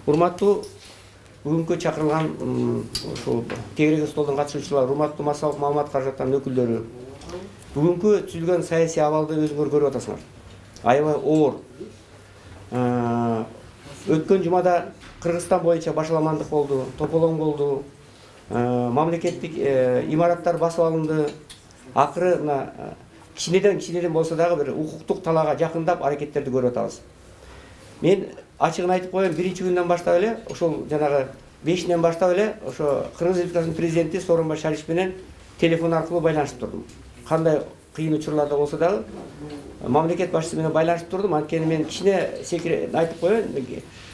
Урматтуу бүгүнкү чакырылган ушул тегерек столдун катышуучулары, урматтуу массалык маалымат каражаттарынын өкүлдөрү, бүгүнкү түзүлгөн саясий абалды өзүңөр көрүп атасыңар. Аябай оор. Өткөн жумада Кыргызстан боюнча башаламандык болду, тополоң болду, мамлекеттик имараттар басып алынды. Акыры мына кичинеден болсо дагы бир укуктук талаага жакындап аракеттерди көрүп атабыз. Мен ачыгын айтып коеюн, биринчи күндөн баштап эле, ошол жанагы 5-ден баштап эле ошо Кыргыз Республикасынын президенти Сооронбай Шарипович менен телефон аркылуу байланышып турдум. Кандай кыйын учурларда болсо дагы мамлекет башчысы менен байланышып турдум. Анткени мен кичине айтып коеюн,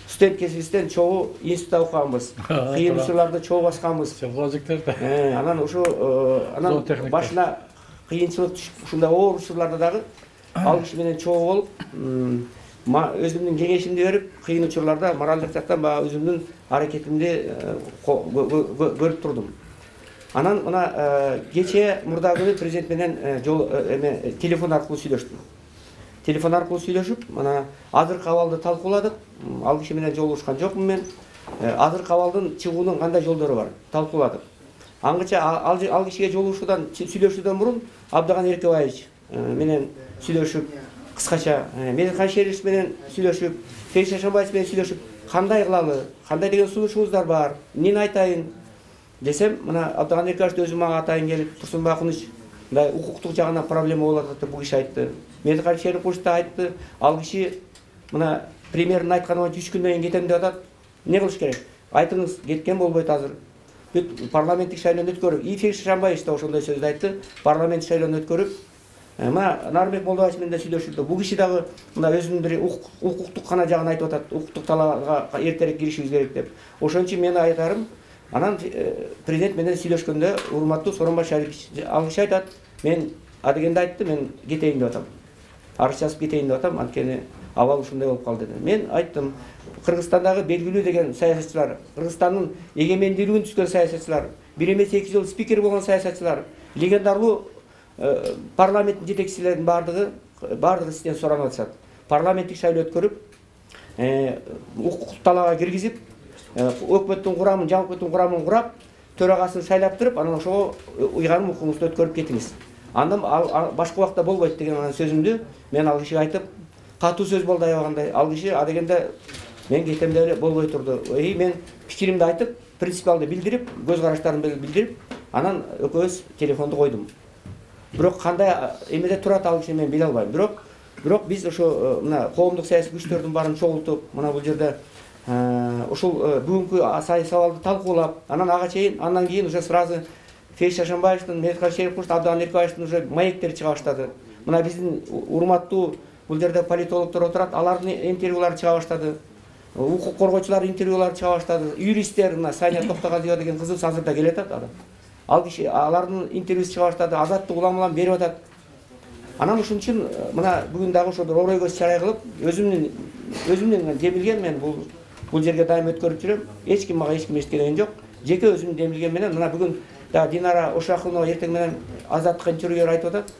студент кезибизден чогуу институтта окуганбыз. Кыйын учурларды чогуу басканбыз. Анан ушу анан башына кыйынчылык түшүп, ушундай оор учурларда дагы ал киши менен чогуу болуп, өзүмдүн кеңешимди берип, кыйын учурларда моралдык жактан баягы өзүмдүн аракетимди көрүп турдум. Анан мына кече мурда күнү президент менен телефон аркылуу сүйлөштүм. Телефон аркылуу сүйлөшүп, мына азыркы абалды талкууладык. Ал киши менен жолугушкан жокмун мен. Азыркы абалдын чыгуунун кандай жолдору бар талкууладык. Аңгыча ал кишиге жолугушуудан, сүйлөшүүдөн мурун Абдыган Эркебаевич менен сүйлөшүп, кыскача Меликхан Шерипович менен сүйлөшүп, Фейз Шашанбаевич менен сүйлөшүп, кандай кылалы, кандай деген сунушуңуздар бар, эмнени айтайын десем, мына Абдыган Эркебаевич өзү мага атайын келип, Турсунбай Акуныч, мындай укуктук жагынан проблема болуп атат деп бул киши айтты. Меликхан Шерипович да айтты, ал киши мына премьердин айтканы боюнча 3 күндөн кийин кетем деп атат. Эмне кылыш керек? Айтыңыз, кеткен болбойт азыр. Бүт парламенттик шайлоону өткөрүп, Фейз Шашанбаевич да ошондой сөздү айтты. Парламенттик шайлоону өткөрүп, мына Нарбек Молдобаевич менен да сүйлөшүлдү. Бул киши дагы мына өзүнүн бир укуктук гана жагын айтып атат. Укуктук талаага эртерээк киришибиз керек деп. Ошон үчүн мен айтарым, анан президент менен сүйлөшкөндө урматтуу Сооронбай Шарипович ал киши айтат, мен адегенде айтты, мен кетейин деп атам. Арыз жазып кетейин деп атам, анткени абал ушундай болуп калды деп. Мен айттым, Кыргызстандагы белгилүү деген саясатчылар, Кыргызстандын эгемендүүлүгүн түзгөн саясатчылар, бир эмес 2 жыл спикер болгон саясатчылар, легендарлуу парламенттин жетекчилеринин бардыгы сизден суранып атышат. Парламенттик шайлоо өткөрүп, укуктук талаага киргизип, өкмөттүн курамын, жаңы өкмөттүн курамын курап, төрагасын шайлап туруп, анан ошого уйганым укугуңузду өткөрүп кетиңиз. Андан башка убакта болбойт деген сөзүмдү мен ал кишиге айтып, катуу сөз болду аябагандай. Ал киши адегенде мен кетем деп эле болбой турду. Мен пикиримди айтып, принципиалды билдирип, көз караштарымды билдирип, анан экөөбүз телефонду койдум. Бирок кандай эмеде турат ал киши мен биле албайм. Бирок биз ошо мына коомдук саясий күчтөрдүн баарын чогултуп, мына бул жерде ушул бүгүнкү саясий абалды талкуулап, андан кийин уже сразу Фейз Шашанбаевичтин, Меликхан Шериповичтин, Абдыган Эркебаевичтин уже маектери чыга баштады. Мына биздин урматтуу бул жерде политологдор отурат, алардын интервьюлары чыга баштады. Укук коргоочулар интервьюлары чыга баштады. Юристтер, мына Сания Токтогазиева деген кызыбыз азырда келет атат. Ал киши алардын интервьюсу чыга баштады, азаттык уламалам берип атат. Анан ушун үчүн мына бүгүн дагы ошо бир орой көз чарай кылып, өзүмдүн демилген, мен бул жерге дайым өткөрүп жүрөм. Эч ким мага эчкиден жок. Жеке өзүмдүн демилген менен мына бүгүн да Динара Ошакулова эртең менен азаттык интервьюер айтып атат.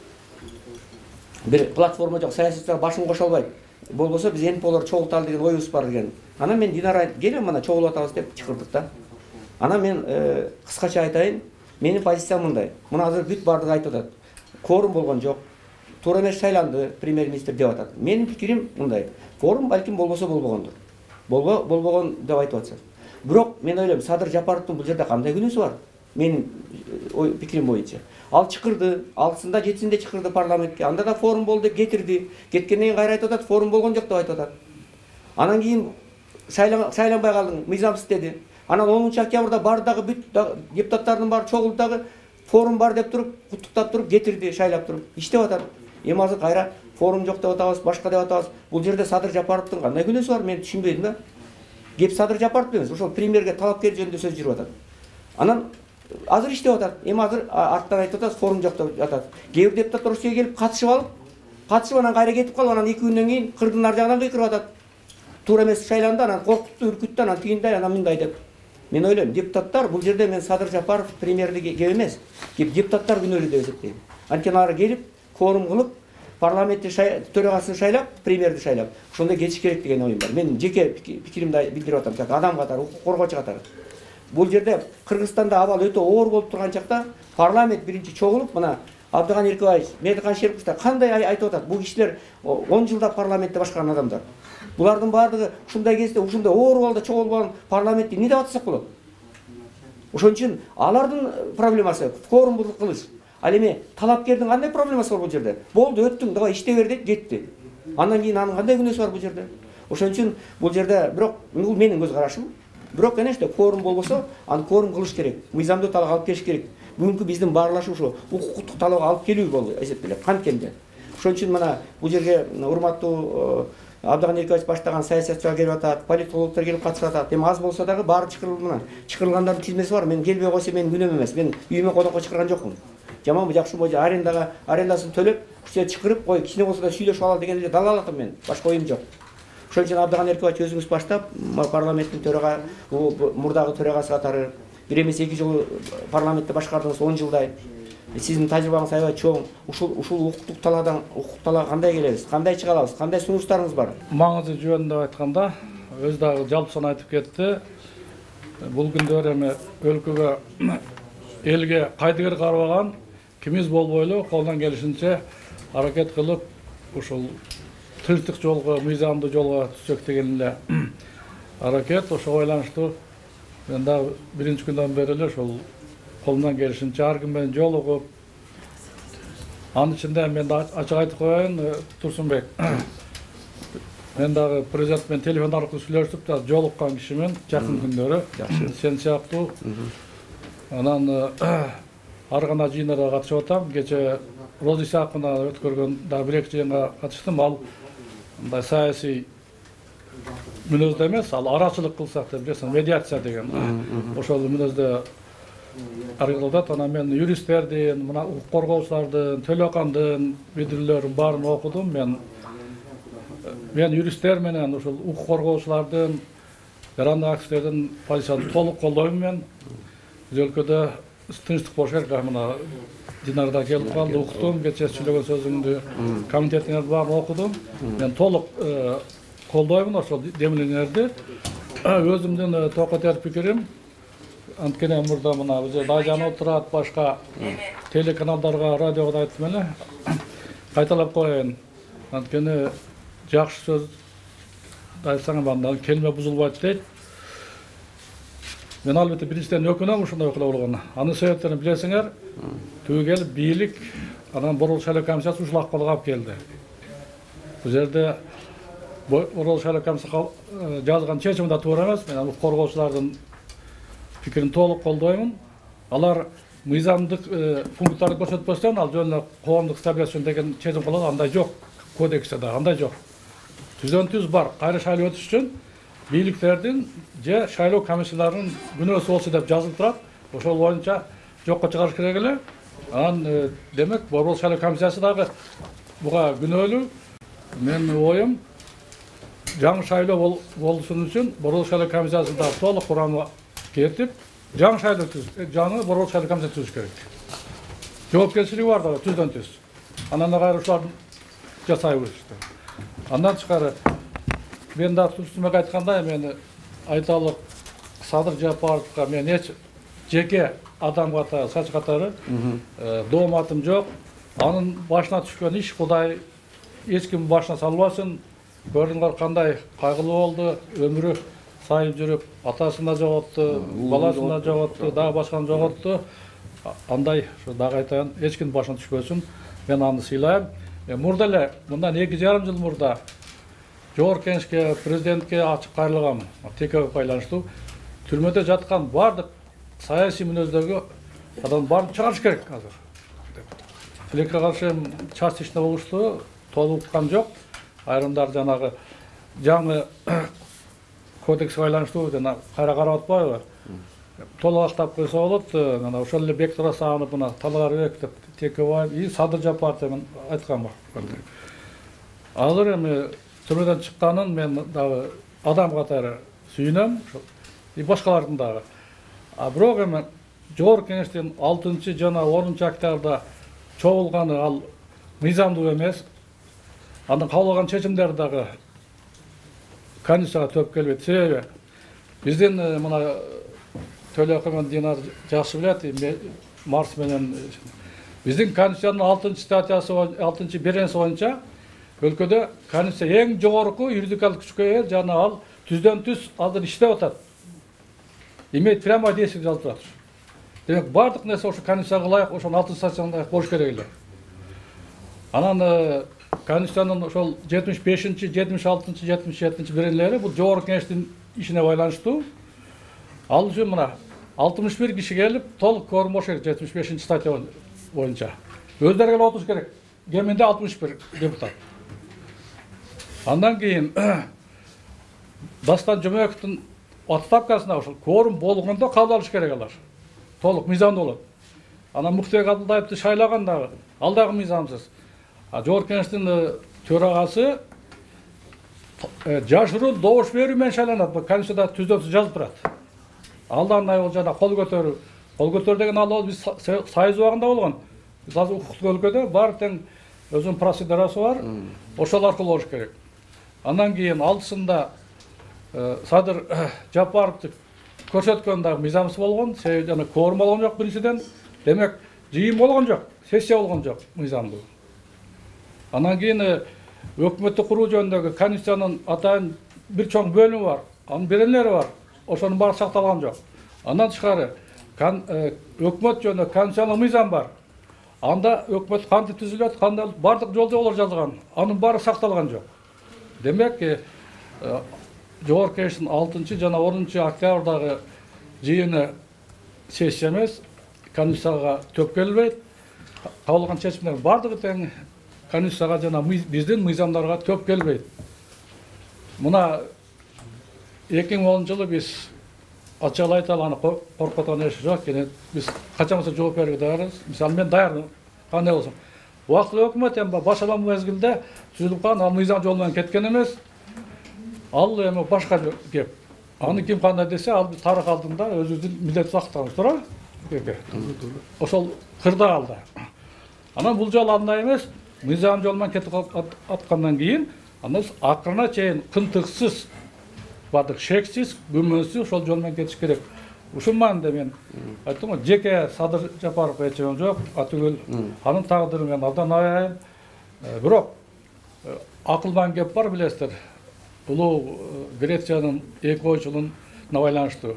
Бир платформа жок, саясатчылар башын кошо албайт. Болбосо биз НПОлор чогулталы деген оюбуз бар деген. Анан мен Динара келе мына чогулуп атабыз деп чакырдык да. Анан мен кыскача айтайын, менин позициям мындай. Мына азыр бүт бардыгы айтып атат. Кворум болгон жок. Туура эмес шайланды премьер-министр деп атат. Менин пикирим мындай. Кворум балким болбосо болбогондур. Болбогон деп айтып атышат. Бирок мен ойлойм, Садыр Жапаровдун бул жерде кандай күнөөсү бар? Менин пикирим боюнча. Ал чакырды, 6-сында 7-синде чакырды парламентке. Анда да форум болду деп кетирди. Кеткенден кийин кайра айтып атат, форум болгон жок деп айтып атат. Анан кийин шайланбай калдың, мыйзамсыз деди. Анан 10-октябрда бардагы бүт депутаттардын баары чогулуп дагы форум бар деп туруп, куттуктап туруп, кетирди, шайлап туруп. Иштеп атат. Эми азыр кайра форум жок деп атабыз, башка деп атабыз. Бул жерде Садыр Жапаровдун кандай күнөөсү бар? Мен түшүнбөйм да. Кеп Садыр Жапаров эмес, ошол премьерге талапкер жөнүндө сөз жүрүп атат. Анан азыр иштеп атат. Эми азыр арттан айтып атат, форум жок деп атат. Кээ бир депутаттар ушуга келип катышып анан кайра кетип калып, анан 2 күндөн кийин кырдын нар жагынан кыйкырып атат. Туура эмес шайланды, анан коркутту, үркүттү, анан тигиндей, анан мындай деп. Мен ойлойм, депутаттар бул жерде мен Садыр Жапаров премьерди кеп эмес, кеп депутаттар күнөөлүү деп эсептейм. Анткени ары келип, форум кылып, парламентте төрагасын шайлап, премьерди шайлап, ошондой кетиш керек деген оюм бар. Мен жеке пикиримди билдирип атам, как адам катары, укук коргоочу катары. Бул жерде Кыргызстанда абал өтө оор болуп турган чакта парламент биринчи чогулуп, мына Абдыган Эркебаевич, Медихан Шериповичтер кандай айтып атат? Бул кишилер 10 жылда парламентте башкарган адамдар. Булардын баардыгы ушундай кезде, ушундай оор балда чогулган парламентти эмне деп атсак болот? Ошон үчүн алардын проблемасы кворумду кылыш. Ал эми талапкердин кандай проблемасы бар бул жерде? Болду, өттүң, давай иштей бер дейт, кетти. Андан кийин анын кандай күнөөсү бар бул жерде? Ошон үчүн бул жерде бирок бул менин көз карашым. Бирок конечно, кворум болбосо, аны кворум кылыш керек. Мыйзамдуу талап алып келиш керек. Бүгүнкү биздин баарлашуу ушу укуктук талапка алып келүү болду эсептелет. Канткенде. Ошон үчүн мына бул жерге урматтуу Абдыган Эркебаевич баштаган саясатчылар келип атат, политологдор келип катышып атат. Эми аз болсо дагы баары чакырылгандардын тизмеси бар. Мен келбей койсо менин күнөөм эмес. Мен үйүмө конокко чакырган жокмун. Жаманбы жакшыбы арендасын төлөп, уште чакырып кой, кичине болсо да сүйлөшүп алалы деген эле далалатам мен. Башка оюм жок. Ошон үчүн Абдыган Эркебаевич өзүңүз баштап, парламенттин мурдагы төрагасы катары бир эмес 2 жыл парламентте башкардыңыз, 10 жылдай. Сиздин тажрыйбаңыз аябай чоң. Ушул укуктук талаага кандай келебиз? Кандай чыга алабыз? Кандай сунуштарыңыз бар? Маңызы жөнүндө айтканда, өз дагы жалпысын айтып кетти. Бул күндөр эми өлкөгө, элге кайдыгер карабаган кимиз болбойлу, колдон келишинче аракет кылып, ушул тынчтык жолго, мыйзамдуу жолго түшсөк деген эле аракет. Ошого байланыштуу мен дагы биринчи күндөн бери эле ушул колумдан келишинче ар ким менен жолугуп, анын ичинде мен да ачык айтып коеюн, Турсунбек. Мен дагы президент менен телефон аркылуу сүйлөшүп, жолуккан кишимен жакын күндөрү. Сен сыяктуу. Анан ар кандай жыйындарга катышып атам. Кече Роза Исаковна өткөргөн дагы бир-эки жыйынга катыштым. Ал мындай саясий мүнөздө эмес, ал арачылык кылсак деп билесиң, медиация деген. Ошол мүнөздө аргылдат. Анан мен юристтердин, мына укук коргоочулардын, Төлөкандын билдирүүлөрүн баарын окудум. Мен юристтер менен ушул укук коргоочулардын, жарандык активистердин позициясын толук колдойм мен. Биз өлкөдө тынчтык болуш керек. Мына Динарда келип калды, уктум, кече сүйлөгөн сөзүңдү, комитетиңерди баарын окудум. Мен толук колдоймун ошол демилгеңерди. Өзүмдүн токотер пикирим, анткени мурда мына бул жерде Айжан отурат, башка телеканалдарга, радиого да айттым эле. Кайталап коеюн. Анткени жакшы сөз айтсаң андан келме бузулбайт дейт. Мен албетте биринчиден өкүнөм ушундай окуялар болгонуна. Анын себептерин билесиңер, түгү келип бийлик, анан Борбор шайлоо комиссиясы ушул акыбалга алып келди. Бул жерде Борбор шайлоо комиссиясы жазган чечим да туура эмес. Мен укук коргоочулардын пикирин толук колдоймун. Алар мыйзамдык пункттарды көрсөтпөстөн, ал жөн эле коомдук стабилизация деген чечим кылат, андай жок. Кодексте да андай жок. Түзөтүүбүз бар. Кайра шайлоо өтүш үчүн бийликтердин же шайлоо комиссияларынын күнөөсү болсо деп жазылып турат. Ошол боюнча жокко чыгарыш керек эле. Анан демек Борбор шайлоо комиссиясы дагы буга күнөөлүү. Менин оюм жаңы шайлоо болушун үчүн Борбор шайлоо комиссиясы да толук курамы кетип, жаңы шайлоо жаңы Борбор шайлоо комиссиясы түзүш керек. Жоопкерчилиги бар да түздөн түз. Анан кайра ушуларды жасай беришти. Андан тышкары мен да Турсунбек айткандай, мен айталык Садыр Жапаровго мен эч жеке адам катары, сач катары дооматым жок. Анын башына түшкөн иш Кудай эч ким башына салбасын. Көрдүңөр кандай кайгылуу болду, өмүрү сайып жүрүп, атасын да жоготту, баласын да жоготту, дагы башканы жоготту. Андай дагы айтайын, эч ким башына түшпөсүн. Мен аны сыйлайм. Мурда эле, мындан 2,5 жыл мурда Жогорку Кеңешке, президентке ачык кайрылгам, ТКге байланыштуу. Түрмөдө жаткан бардык саясий мүнөздөгү адам баарын чыгарыш керек азыр. Тилекке каршы частично болушту, толуккан жок. Айрымдар жанагы жаңы кодекске байланыштуу жана кайра карап атпайбы? Толук актап койсо болот. Мына ошол эле Бектур Асанов, мына Талгарбек деп Текебаев, Садыр Жапаров деп айткан бар. Азыр эми түрмөдөн чыкканын мен дагы адам катары сүйүнөм, башкалардын дагы. Бирок эми Жогорку Кеңештин 6 жана 10 октябрда чогулганы ал мыйзамдуу эмес. анын кабыл чечимдери дагы комиссияга төп келбейт. Себеби биздин мына Төлөкөмөн Динар жакшы билет, Марс менен биздин конституциянын 6 статьясы 6 беренеси боюнча өлкөдө конституция эң жогорку юридикалык күчкө ээ, жана ал түздөн түз азыр иштеп атат. Имеет прямое действие жазып турат. Демек бардык нерсе ошо конституцияга ылайык, ошонун 6 статьясына ылайык болуш керек эле. Анан конституциянын ошол 75-чи, 76-чы, 77-чи беренелери бул жогорку кеңештин ишине байланыштуу. Ал үчүн мына 61 киши келип, толук кворум болуш керек 75-чи статья боюнча. Өздөрү келип отуруш керек. Кеминде 61 депутат. Андан кийин Дастан Жомековдун отставкасына ошол кворум болгондо кабыл алыш керек алар. Толук мыйзамдуу болот. Анан Муктебек Абдулдаевди шайлаган дагы, ал дагы мыйзамсыз. Жогорку кеңештин төрагасы жашыруу добуш берүү менен шайланат. Бул конституцияда түздөн-түз жазып турат. Ал да андай жана кол көтөрүү деген ал биз сайыз убагында болгон. Биз азыр укуктук өлкөдө бар тең өзүнүн процедурасы бар. Ошол аркылуу болуш керек. Андан кийин алдысында Садыр Жапаровду көрсөткөн дагы мыйзамсыз болгон. Себеби жана кворум болгон жок биринчиден. Демек жыйын болгон жок, сессия болгон жок мыйзамдуу. Андан кийин өкмөттү куруу жөнүндөгү конституциянын атайын бир чоң бөлүмү бар. Анын беренелери бар. Ошонун баары сакталган жок. Андан тышкары өкмөт жөнүндө конституциялык мыйзам бар. Анда өкмөт кантип түзүлөт, кандай бардык жолдоболор жазылган. Анын баары сакталган жок. Демек жогорку кеңештин 6 жана 10 октябрдагы жыйыны сессия эмес, комиссияга төп келбейт. Кабыл алган чечимдер бардыгы тең комиссияга жана биздин мыйзамдарга төп келбейт. Мына 2010 жылы биз ачык айталы аны коркуткан эш жок, биз качан болсо жооп берүүгө даярбыз. Мисалы мен даярмын, кандай болсун. Убактылуу өкмөт эми башалам мезгилде түзүлүп калган, ал мыйзам жолу менен кеткен эмес. Ал эми башка кеп. Аны ким кандай десе, ал биз тарых алдында өзүбүздүн милдет сактабыз, туура? Ошол кырда калды. Анан бул жолу андай эмес, мыйзам жолу менен кетип аткандан кийин, андан акырына чейин кынтыксыз, бардык шексиз, күмөнсүз ошол жол менен кетиш керек. Ушул маанында мен айттым го, жеке Садыр Жапаровго эчем жок, атүгүл анын тагдырын мен абдан аябайм. Бирок акылдан кеп бар билесиздер. Улуу Грециянын эки ойчулуна байланыштуу.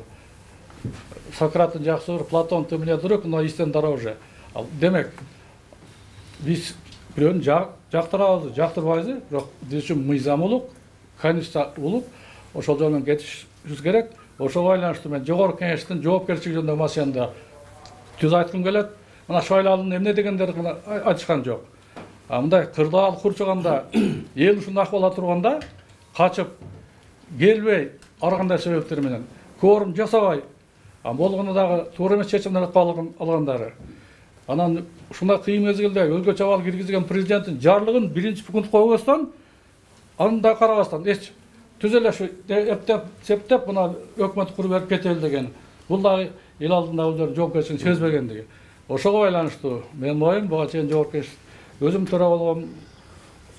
Сократтын жакшы ыр, Платонту эмне друг, но истин дороже. Демек, биз бирөөнү жактырабызбы, жактырбайбызбы, бирок биз үчүн мыйзам улук, конституция улук, ошол жол менен кетишибиз керек. Ошого байланыштуу мен жогорку кеңештин жоопкерчилиги жөнүндө маселенде түз айткым келет. Мына шайлалдын эмне дегендерин айтышкан жок. Мындай кырдаал курчуганда, эл ушундай акыбалда турганда, качып келбей, ар кандай себептер менен кворум жасабай, болгону дагы туура эмес чечимдер алгандары. Анан ушундай кыйын мезгилде өзгөчө абал киргизген президенттин жарлыгын биринчи пункт койбостон, аны да карабастан эч түз эле ушу эптеп, септеп мына өкмөт куруп берип кетели деген. Бул дагы эл алдында өздөрүнүн жоопкерчилигин сезбегендиги. Ошого байланыштуу менин оюм, буга чейин жогорку өзүм төрага болгон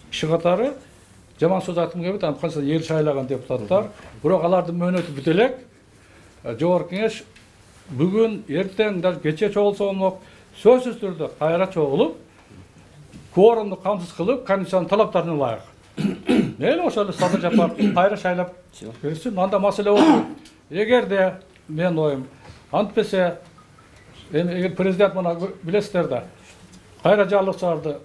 киши катары жаман сөз айткым келбейт, канча эл шайлаган депутаттар, бирок алардын мөөнөтү бүт элек. Жогорку кеңеш бүгүн, эртең, даже кече чогулса болмок, сөзсүз түрдө кайра чогулуп, кворумду камсыз кылып, конституциянын талаптарына ылайык. Мейли ошол эле Садыр Жапаровду кайра шайлап берсин, анда маселе болбойт. Эгерде менин оюм антпесе, эгер президент мына билесиздер да, кайра жарлык чыгарды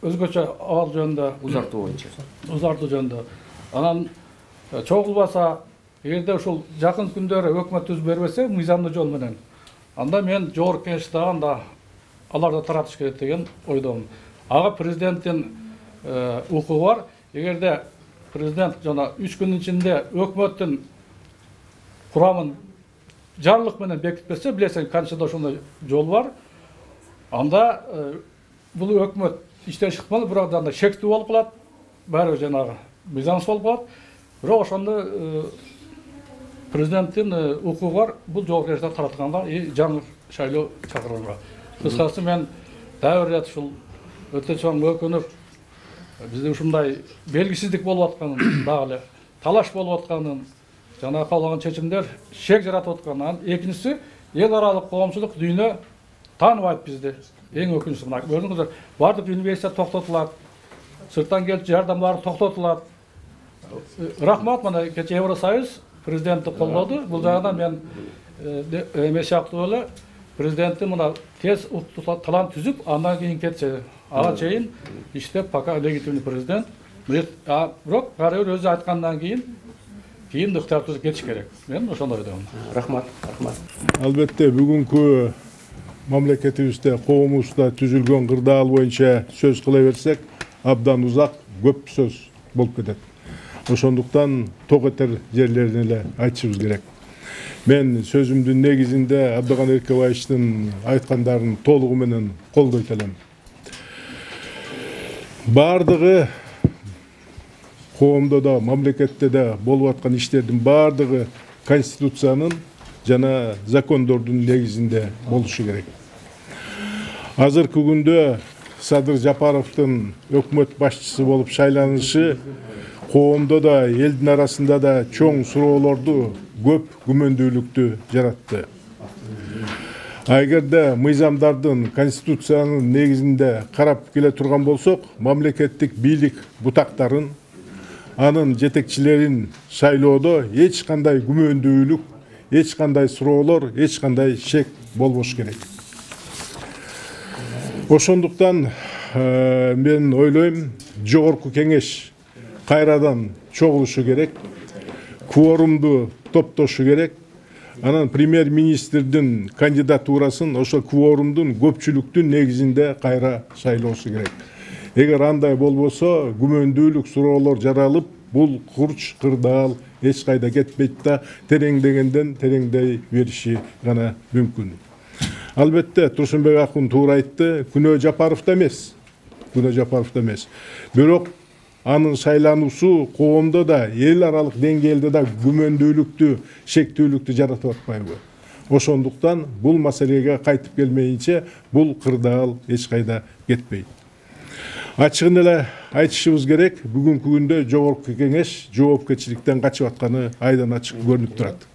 өзгөчө абал жөнүндө, узартуу жөнүндө. Анан чогулбаса, эгерде ушул жакын күндөрү өкмөт түзүп бербесе, мыйзамдуу жол менен, анда мен жогорку кеңешти анда аларды таратыш керек деген ойдомун. Ага президенттин укугу бар. Эгерде президент жана 3 күнүн ичинде өкмөттүн курамын жарлык менен бекитпесе, билесең, конституцияда ошондой жол бар. Анда бул өкмөт иштен чыкмалы, бирок анда шектүү болуп калат, баары жанагы мыйзамсыз болуп калат. Бирок ошондо президенттин укугу бар, бул жоопкерчиликти таратканга жаңы шайлоо чакырганга. Кыскасы мен дагы бир рет ушул өтө чоң өкүнүп, бизде ушундай белгисиздик болуп атканын дагы эле талаш болуп атканын жана кабылган чечимдер шек жаратып атканын. Экинчиси эл аралык коомчулук дүйнө тааныбайт бизди. Эң өкүнчүсү мына көрдүңүздөр, бардык университет токтотулат, сырттан келип жардамдар токтотулат. Рахмат, мына кече Евросоюз президентти колдоду. Бул жагынан мен эме сыяктуу эле президенттин мына тез план түзүп, андан кийин кетсе, ага чейин иштеп пока легитимный президент. Бирок баары өзү айткандан кийин ыктыяр түзүп кетиш керек. Мен ошондой ойдомун. Рахмат, рахмат. Албетте бүгүнкү мамлекетибизде, коомубузда түзүлгөн кырдаал боюнча сөз кыла берсек, абдан узак, көп сөз болуп кетет. Ошондуктан ток этер жерлерин эле айтышыбыз керек. Мен сөзүмдүн негизинде Абдыган Эркебаевичтин айткандарын толугу менен колдойт элем. Бардыгы коомдо да, мамлекетте да болуп аткан иштердин бардыгы конституциянын жана закондордун негизинде болушу керек. Азыркы күндө Садыр Жапаровдун өкмөт башчысы болуп шайланышы коомдо да, элдин арасында да чоң суроолорду, көп күмөндүүлүктү жаратты. Эгерде мыйзамдардын, конституциянын негизинде карап келе турган болсок, мамлекеттик бийлик бутактарын, анын жетекчилерин шайлоодо эч кандай күмөндүүлүк, эч кандай суроолор, эч кандай шек болбош керек. Ошондуктан мен ойлойм, жогорку кеңеш кайрадан чогулушу керек, кворумду топтошу керек. Анан премьер-министрдин кандидатурасын ошо кворумдун көпчүлүктүн негизинде кайра шайлоосу керек. Эгер андай болбосо, күмөндүүлүк, суроолор жаралып, бул курч кырдаал эч кайда кетпейт да, тереңдегенден тереңдей бериши гана мүмкүн. Албетте, Турсунбек акун туура айтты, күнөө Жапаровдо эмес. Бирок анын шайлануусу коомдо да, эл аралык деңгээлде да күмөндүүлүктү, шектүүлүктү жаратып атпайбы? Ошондуктан бул маселеге кайтып келмейинче бул кырдаал эч кайда кетпейт. Ачыгын эле айтышыбыз керек, бүгүнкү күндө жогорку кеңеш жоопкерчиликтен качып атканы айдан ачык көрүнүп турат.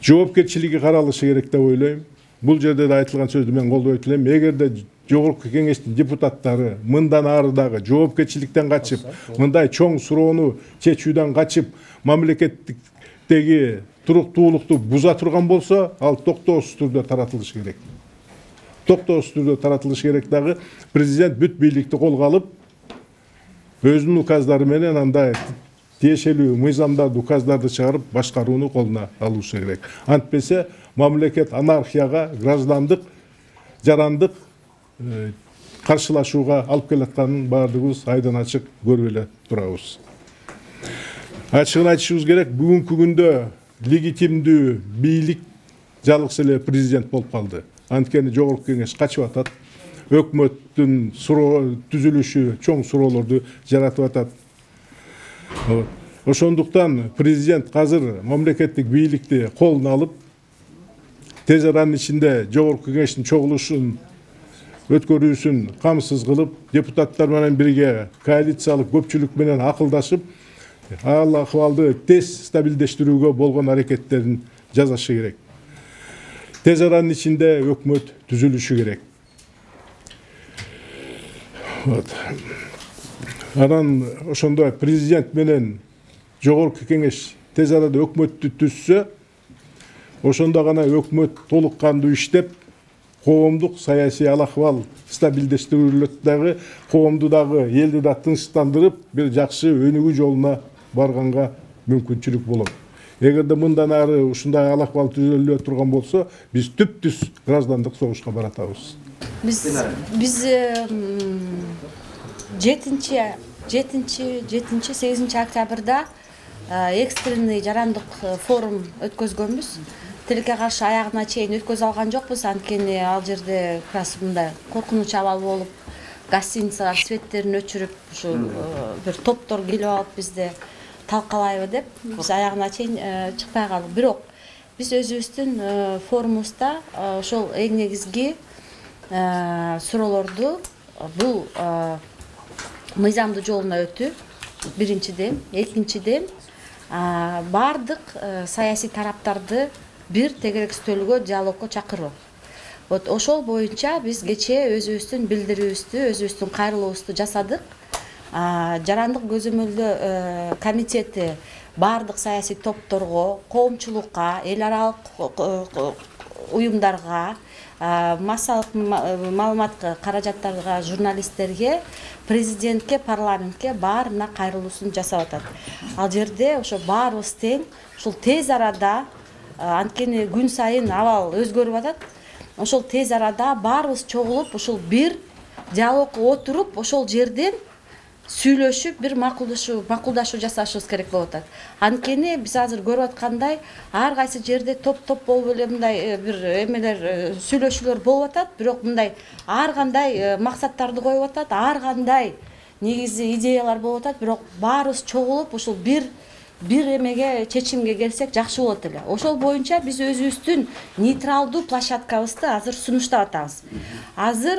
Жоопкерчилиги каралышы керек деп ойлойм. Бул жерде да айтылган сөздү мен колдойт элем. Эгерде жогорку кеңештин депутаттары мындан ары дагы жоопкерчиликтен качып, мындай чоң суроону чечүүдөн качып, мамлекеттиктеги туруктуулукту буза турган болсо, ал токтоосуз түрдө таратылышы керек. Токтоосуз түрдө таратылышы керек дагы президент бүт бийликти колго алып, өзүнүн указдары менен андай тиешелүү мыйзамдарды, указдарды чыгарып башкарууну колуна алышы керек. Антпесе мамлекет анархияга, граждандык, жарандык каршылашууга алып келатканын баардыгыбыз айдан ачык көрүп эле турабыз. Ачыгын айтышыбыз керек, бүгүнкү күндө легитимдүү бийлик жалгыз эле президент болуп калды. Анткени жогорку кеңеш качып атат, өкмөттүн түзүлүшү чоң суроолорду жаратып атат. Ошондуктан президент азыр мамлекеттик бийликти колуна алып, тез аранын ичинде жогорку кеңештин чогулушун өткөрүүсүн камсыз кылып, депутаттар менен бирге коалициялык көпчүлүк менен акылдашып, ал акыбалды тез стабилдештирүүгө болгон аракеттерин жасашы керек. Тез аранын ичинде өкмөт түзүлүшү керек. Анан ошондой президент менен жогорку кеңеш тез арада өкмөттү түзсө, ошондо гана өкмөт толук кандуу иштеп, коомдук саясий ал-акыбал стабилдештирилет дагы, коомду дагы, элди да тынчтандырып, бир жакшы өнүгүү жолуна барганга мүмкүнчүлүк болот. Эгерде мындан ары ушундай ал-акыбал түзүлө турган болсо, биз түптүз граждандык согушка баратабыз. Биз 7-8 октябрда экстренный жарандык форум өткөзгөнбүз. Тилекке каршы аягына чейин өткөзө алган жокпуз, анткени ал жерде мындай коркунуч абал болуп, гостиницалар светтерин өчүрүп, ушу бир топтор келип алып бизди талкалайбы деп, биз аягына чейин чыкпай калдык. Бирок биз өзүбүздүн форумубузда ошол эң негизги суроолорду, бул мыйзамдуу жолуна өтүү биринчиден, экинчиден баардык саясий тараптарды бир тегерек стөлгө диалогко чакыруу. Вот ошол боюнча биз кечээ өзүбүздүн билдирүүбүздү, өзүбүздүн кайрылуубузду жасадык. Жарандык көзөмөлдөө комитети баардык саясий топторго, коомчулукка, эл аралык уюмдарга, массалык маалымат каражаттарга, журналисттерге, президентке, парламентке баарына кайрылуусун жасап атат. Ал жерде ошо баарыбыз тең, ушул тез арада, анткени күн сайын абал өзгөрүп атат. Ошол тез арада баарыбыз чогулуп, ушул бир диалогко отуруп, ошол жерден сүйлөшүп, бир макулдашуу жасашыбыз керек болуп атат. Анткени биз азыр көрүп аткандай, ар кайсы жерде топ болуп эле мындай бир эмелер, сүйлөшүүлөр болуп атат, бирок мындай ар кандай максаттарды коюп атат, ар кандай негизи идеялар болуп атат, бирок баарыбыз чогулуп, ушул бир эмеге, чечимге келсек жакшы болот эле. Ошол боюнча биз өзүбүздүн нейтралдуу площадкабызды азыр сунуштап атабыз. Азыр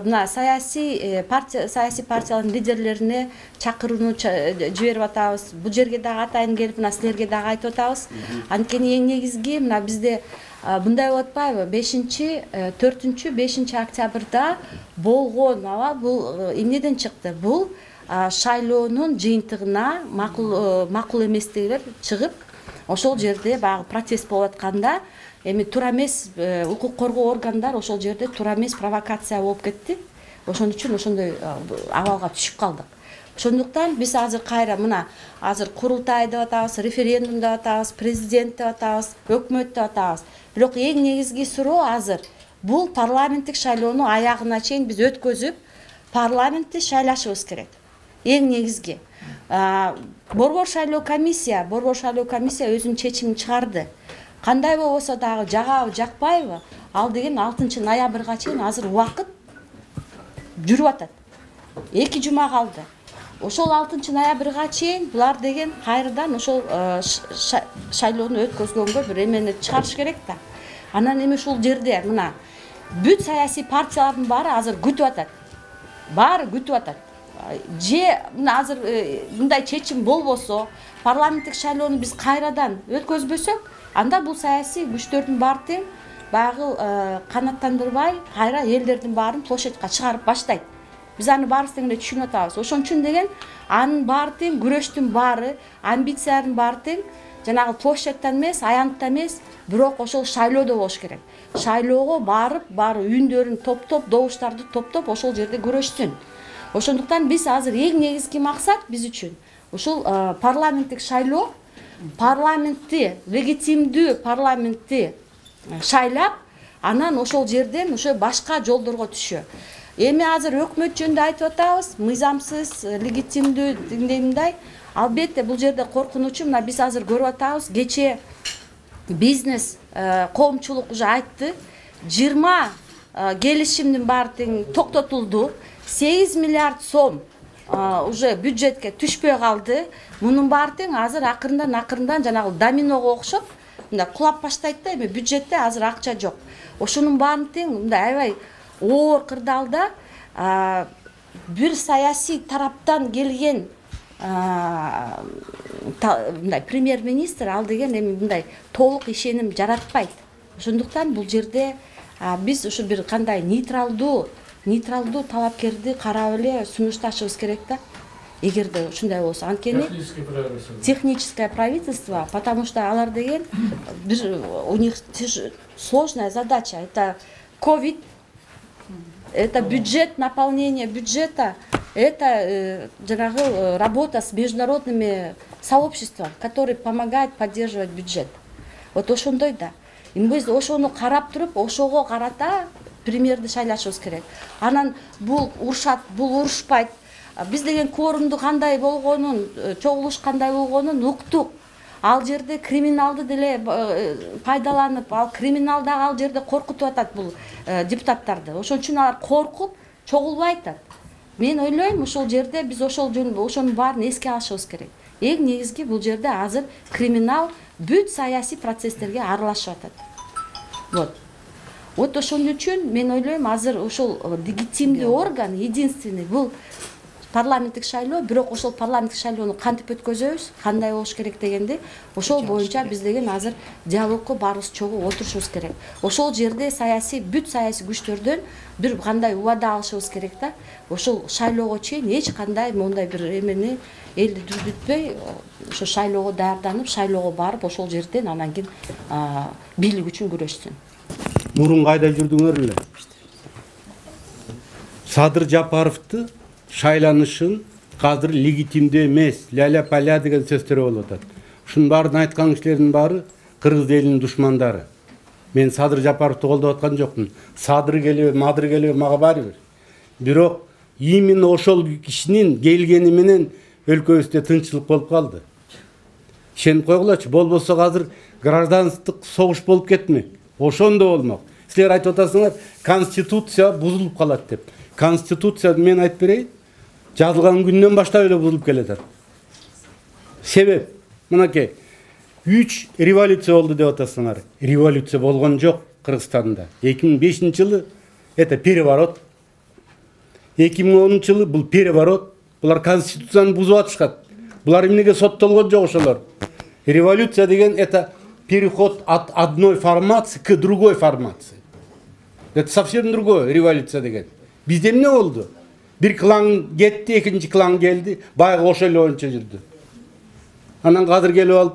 мына саясий партиялардын лидерлерине чакырууну жиберип атабыз. Бул жерге дагы атайын келип, мына силерге дагы айтып атабыз. Анткени эң негизги мына бизде мындай болуп атпайбы? 4-5 октябрда болгон бул эмнеден чыкты? Бул шайлоонун жыйынтыгына макул эместигилер чыгып, ошол жерде баягы протест болуп атканда, эми туура эмес укук коргоо органдар ошол жерде туура эмес провокация болуп кетти. Ошон үчүн ошондой абалга түшүп калдык. Ошондуктан биз азыр кайра мына азыр курултай деп атабыз, референдум деп атабыз, президент деп атабыз, өкмөт деп атабыз. Бирок эң негизги суроо азыр бул парламенттик шайлоону аягына чейин биз өткөзүп, парламентти шайлашыбыз керек. Эң негизги. Борбор шайлоо комиссия өзүнүн чечимин чыгарды. Кандай болбосо дагы жагабы, жакпайбы? Ал деген 6 ноябрга чейин азыр убакыт жүрүп атат. 2 жума калды. Ошол 6 ноябрга чейин булар деген кайрадан ошол шайлоону өткөзгөнгө бир эмени чыгарыш керек да. Анан эми ушул жерде мына бүт саясий партиялардын баары азыр күтүп атат. Баары күтүп атат. Же мына азыр мындай чечим болбосо, парламенттик шайлоону биз кайрадан өткөзбөсөк, анда бул саясий күчтөрдүн баары тең баягы канаттандырбай, кайра элдердин баарын площадька чыгарып баштайт. Биз аны баарыбыз тең эле түшүнүп атабыз. Ошон үчүн деген анын баары тең, күрөштүн баары, амбициялардын баары тең, жанагы площадьтан эмес, аянттан эмес, бирок ошол шайлоодо болуш керек. Шайлоого барып, баары үндөрүн топтоп, добуштарды топтоп, ошол жерде күрөштүн. Ошондуктан биз азыр эң негизги максат биз үчүн ушул парламенттик шайлоо, парламентти, легитимдүү парламентти шайлап, анан ошол жерден ошо башка жолдорго түшө. Эми азыр өкмөт жөнүндө айтып атабыз, мыйзамсыз, легитимдүү дегендей. Албетте бул жерде коркунучу мына биз азыр көрүп атабыз, кечээ бизнес, коомчулук уже айтты, 20 келишимдин баары тең токтотулду. 8 миллиард сом уже бюджетке түшпөй калды. Мунун баары тең азыр акырындан жанагы доминого окшоп мындай кулап баштайт да, эми бюджетте азыр акча жок. Ошонун баарын тең мындай аябай оор кырдаалда бир саясий тараптан келген мындай премьер-министр ал деген эми мындай толук ишеним жаратпайт. Ошондуктан бул жерде биз ушу бир кандай нейтралдуу талапкерди карап эле сунушташыбыз керек да. Эгерде ушундай болсо, анткени техническое правительство, потому что алар деген бир у них сложная задача. Это ковид, это бюджет, наполнение бюджета, это жанагы работа с международными сообществами, которые помогают поддерживать бюджет. Вот ошондой да. Биз ошону карап туруп, ошого карата премьерди шайлашыбыз керек. Анан бул урушат, бул урушпайт. Биз деген кворумду кандай болгонун, чогулуш кандай болгонун уктук. Ал жерде криминалды деле пайдаланып, ал криминал дагы ал жерде коркутуп атат бул депутаттарды. Ошон үчүн алар коркуп чогулбай атат. Мен ойлойм, ошол жерде биз ошонун баарын эске алышыбыз керек. Эң негизги бул жерде азыр криминал бүт саясий процесстерге аралашып атат. Вот ошон үчүн мен ойлойм, азыр ошол легитимдүү орган единственный бул парламенттик шайлоо, бирок ошол парламенттик шайлоону кантип өткөзөбүз, кандай болуш керек дегенди ошол боюнча биз деген азыр диалогко баарыбыз чогуу отурушубуз керек. Ошол жерде саясий бүт саясий күчтөрдөн бир кандай убада алышыбыз керек да. Ошол шайлоого чейин эч кандай мондай бир эмени элди дүрбүтпөй, ошо шайлоого даярданып, шайлоого барып, ошол жерден анан кийин бийлик үчүн күрөшсүн. Мурун кайда жүрдүңөр эле? Садыр Жапаровду шайланышын азыр легитимдүү эмес, ля-ля-паля деген сөздөр болуп атат. Ушунун баарын айткан кишилердин баары кыргыз элинин душмандары. Мен Садыр Жапаровду колдоп аткан жокмун. Садыр келеби, Мадыр келеби мага баары бир. Бирок именно ошол кишинин келгени менен өлкөбүздө тынччылык болуп калды. Ишенип койгулачы, болбосо азыр гражданстык согуш болуп кетмек. Ошондо болмок. Силер айтып атасыңар, конституция бузулуп калат деп. Конституция мен айтып берейин, жазылган күндөн баштап эле бузулуп келатат. Себеп, мынакей, 3 революция болду деп атасыңар. Революция болгон жок Кыргызстанда. 2005 жылы это переворот. 2010 жылы бул переворот. Булар конституцияны бузуп атышат. Булар эмнеге соттолгон жок ошолор. Революция деген это переход от одной формации к другой формации. Это совсем другое революция деген. Бизде эмне болду? Бир клан кетти, экинчи клан келди, баягы ошол эле боюнча жүрдү. Анан азыр келип алып,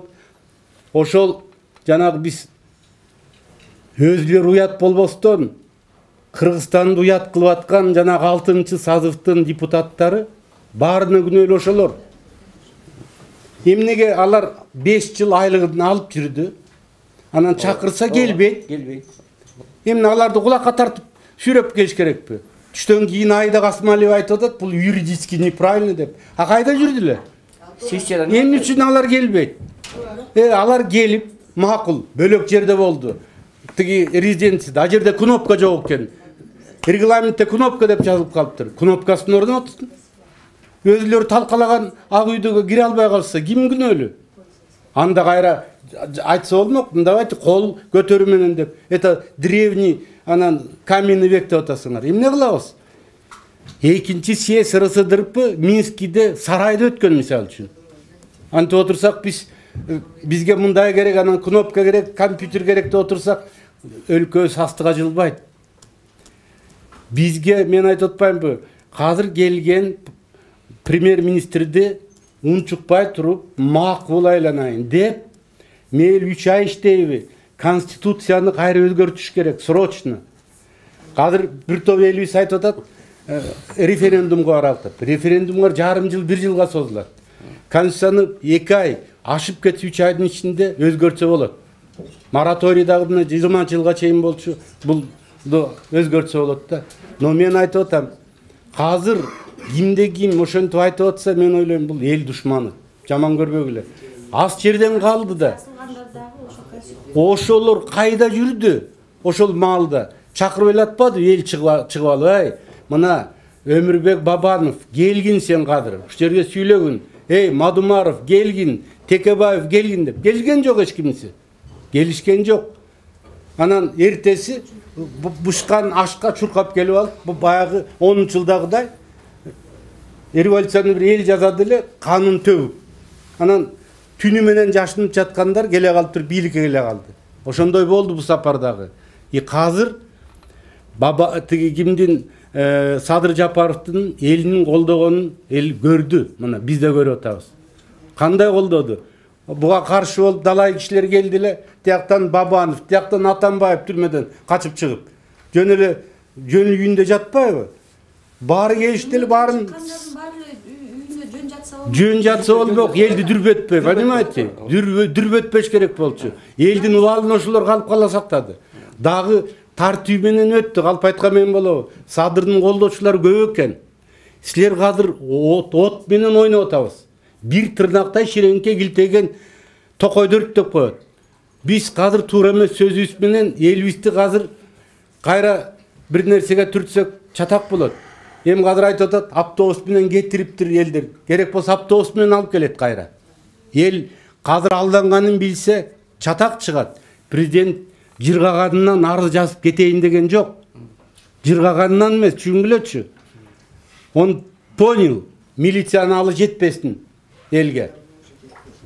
ошол жанагы биз өзүлөр уят болбостон Кыргызстанды уят кылып аткан жанагы 6-чы сазывдын депутаттары баарына күнөөлүү ошолор. Эмнеге алар 5 жыл айлыгын алып жүрдү? Анан чакырса келбейт. Эмне аларды кулакка тартып сүйрөп келиш керекпи? Түштөн кийин Айда Касымалиева айтып атат, бул юридически неправильно деп. А кайда жүрдүлөр? Эмне үчүн алар келбейт? Алар келип, макул, бөлөк жерде болду. Тиги резиденцияда, а жерде кнопка жок экен. Регламентте кнопка деп жазылып калыптыр. Кнопкасын орнотсун. Өзүлөрү талкалаган ак үйдөгө кире албай калса, ким күнөөлүү? Анда кайра айтса болмок, давайте кол көтөрүү менен деп. Это древний анан каменный век деп атасыңар. Эмне кылабыз? Экинчи съезд РСДРП Минскиде сарайда өткөн мисалы үчүн. Антип отурсак бизге мындай керек, анан кнопка керек, компьютер керек деп отурсак, өлкөбүз астыга жылбайт. Бизге мен айтып атпаймынбы? Азыр келген премьер-министрди унчукпай туруп макул айланайын деп, мейли 3 ай иштейби, конституцияны кайра өзгөртүш керек, срочно. Азыр бир топ элибиз айтып атат, референдумга баралып. Референдумдар жарым жыл, 1 жылга созулат. Конституцияны 2 ай ашып кетсе 3 айдын ичинде өзгөртсө болот. Мораторийдагы мына 20 жылга чейин болчу, бул өзгөртсө болот да. Но мен айтып атам, азыр кимде ким ошентип айтып атса, мен ойлойм бул эл душманы. Жаман көрбөгүлө. Аз жерден калды да. Ошолор кайда жүрдү? Ошол маалда чакырып эле атпады, эл чыгып алып, мына Өмүрбек Бабанов келгин сен кадыр. Уш жерге сүйлөгүн. Мадумаров келгин, Текебаев келгин деп. Келген жок эч кимиси. Келишкен жок. Анан эртеси бушкан ашка чуркап келип алып, бу баягы 10 жылдагыдай революцияны бир эл жазады эле, канын төгүп. Анан түнү менен жашынып жаткандар келе калыптыр, бийликке келе калды. Ошондой болду бу сапардагы. Азыр баба тиги кимдин Садыр Жапаровдун элинин колдогонун эл көрдү. Мына биз да көрүп атабыз. Кандай колдоду? Буга каршы болуп далай кишилер келди эле, тияктан Бабанов, тияктан Атамбаев түрмөдөн качып чыгып. Жөн эле үйүндө жатпайбы? Баары келишти эле, баарын жөн жатса болбок, элди дүрбөтпөй, понимаете? Дүрбөтпөш керек болчу. Элдин убалын ошолор калып кала сактады. Дагы тартүү менен өттү, калп айткан мен болобу. Садырдын колдоочулары көп экен. Силер азыр от менен ойноп атабыз. Бир тырнактай ширеңке килтеген токойду өрттөп коет. Биз азыр туура эмес сөзүбүз менен элибизди азыр кайра бир нерсеге түртсөк чатак болот. Азыр айтып атат, автобус менен кетириптир элдер. Керек болсо автобус менен алып келет кайра. Эл азыр алданганын билсе чатак чыгат. Президент жыргаганынан арыз жазып кетейин деген жок. Жыргаганынан эмес, түшүнгүлөчү. Он понял, милицияны алы жетпесин элге.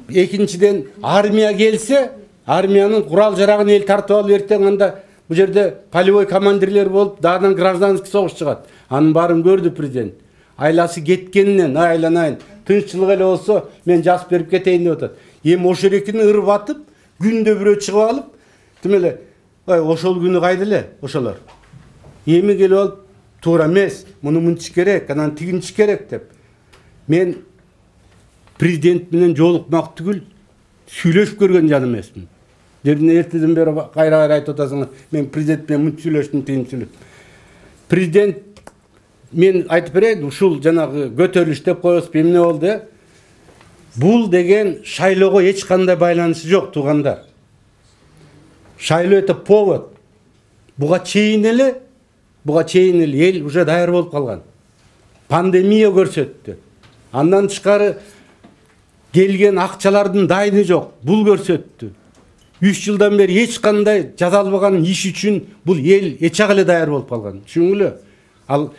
Экинчиден армия келсе, армиянын курал жарагын эл тартып алып эртең анда бу жерде полевой командирлер болуп, дагы гражданский согуш чыгат. Анын баарын көрдү президент. Айласы кеткенинен айланайын. Тынччылык эле болсо мен жазып берип кетейин деп атат. Эми ошол экини ырып атып, күндө бирөө чыгып алып, тим эле ошол күнү кайда эле ошолор. Эми келип алып туура эмес, муну мынтиш керек, анан тигинчи керек деп. Мен президент менен жолукмак түгүл сүйлөшүп көргөн жан эмесмин. Жерден эртеден бери кайра айтып атасыңар, мен президент менен мынтип сүйлөштүм, тигинчи сүйлөштүм. Президент мен айтып берейин, ушул жанагы көтөрүлүш деп коебуз, эмне болду? Бул деген шайлоого эч кандай байланышы жок, туугандар. Шайлоо это повод. Буга чейин эле эл уже даяр болуп калган. Пандемия көрсөттү. Андан тышкары келген акчалардын дайыны жок. Бул көрсөттү. 3 жылдан бери эч кандай жазалбаган иш үчүн бул эл эчак эле даяр болуп калган. Түшүнгүлө? Ал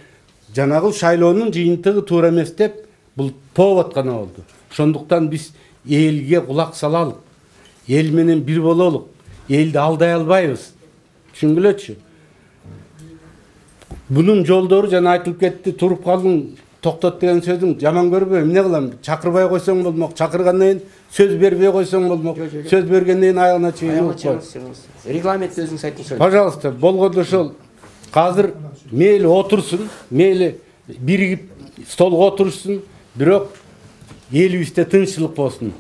жанагы шайлоонун жыйынтыгы туура эмес деп, бул повод гана болду. Ошондуктан биз элге кулак салалык. Эл менен бир бололук. Элди алдай албайбыз. Түшүнгүлөчү? Bunun жолдору жана айтылып кетти, туруп калдың, токтот деген сөзүң жаман көрбөйм. Эмне кылам? Чакырбай койсоң болмок, чакыргандан кийин сөз бербей койсоң болмок. Сөз бергенден кийин аягына чейин регламент өзүңүз айтыңыз. Пожалуйста, болгондо ошол азыр мейли отурсун, мейли биригип столго отурушсун, бирок элибизде тынччылык болсун.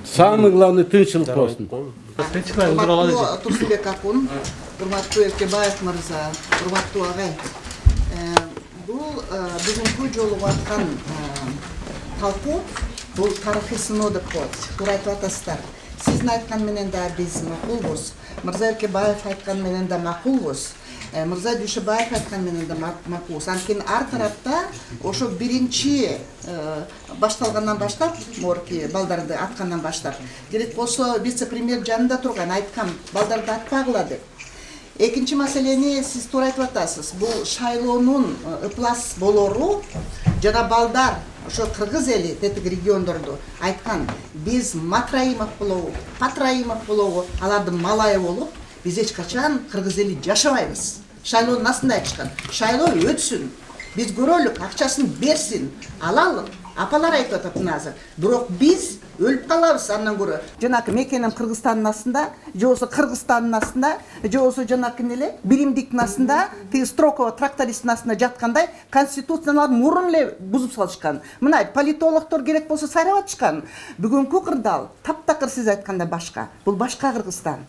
Самый главный тынччылык болсун. Турсунбек Акун, урматтуу Эркебаев мырза, урматтуу агай. Бул бүгүнкү жолугуп аткан талкуу, бул тарыхый сыноо деп коет. Туура айтып атасыздар. Сиздин айткан менен да биз макулбуз. Мырза Эркебаев айткан менен да макулбуз. Мырза Дүйшөбаев айткан менен да макулбуз. Анткени ар тарапта ошо биринчи башталгандан баштап, морки балдарды аткандан баштап, керек болсо вице-премьер жанында турган айткан балдарды атпагыла деп. Экинчи маселени сиз туура айтып атасыз. Бул шайлоонун ыплас болору жана балдар ошо кыргыз эли тетик региондорду айткан, биз матраимов болобу, патраимов болобу, алардын малайы болуп, биз эч качан кыргыз эли жашабайбыз. Шайлоонун астында айтышкан. Шайлоо өтсүн. Биз көрөлүк, акчасын берсин, алалык. Апалар айтып атат азыр. Бирок биз өлүп калабыз андан көрө. Жанакы мекенем Кыргызстандын астында, же болсо Кыргызстандын астында, же болсо жанакы эле биримдиктин астында, тиги Строкова трактористтин астында жаткандай конституцияларды мурун эле бузуп салышкан. Мына политологдор керек болсо сайрап атышкан. Бүгүнкү кырдаал таптакыр сиз айтканда башка. Бул башка Кыргызстан.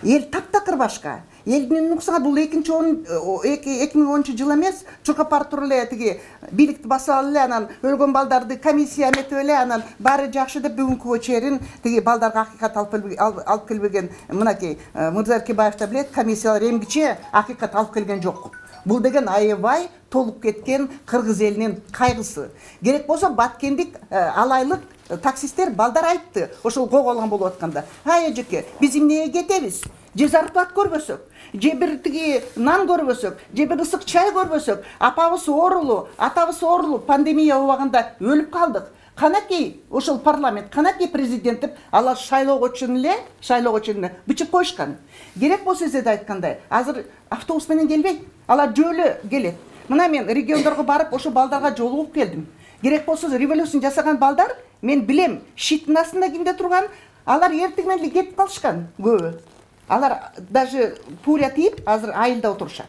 Ел таптакыр башка. Элдин нуксага бул 2010 жыл эмес, Чуркапар туруп эле тиги бийликти басып алып эле анан өлгөн балдарды комиссия эметип эле анан баары жакшы деп бүгүнкүгө чейин тиги балдарга акыйкат алып келбеген. Мынакей Мырза Эркебаев да билет, комиссиялар эмгиче акыйкат алып келген жок. Бул деген аябай толуп кеткен кыргыз элинин кайгысы. Керек болсо баткендик алайлык таксисттер балдар айтты, ошол коголгон болуп атканда. Эжеке, биз эмнеге кетебиз? Же зарплат көрбөсөк, же бир тиги нан көрбөсөк, же бир ысык чай көрбөсөк, апабыз оорулуу, атабыз оорулуу, пандемия убагында өлүп калдык. Канакей ошол парламент, канакей президент деп алар шайлоого чейин эле бычып коюшкан. Керек болсо сиз айткандай, азыр автобус менен келбейт, алар жөлү келет. Мына мен региондорго барып ошо балдарга жолугуп келдим. Керек болсо революция жасаган балдар, мен билем, щиттин астында кимде турган, алар эртең менен кетип калышкан көбү. Алар даже пуля тийип, азыр айылда отурушат.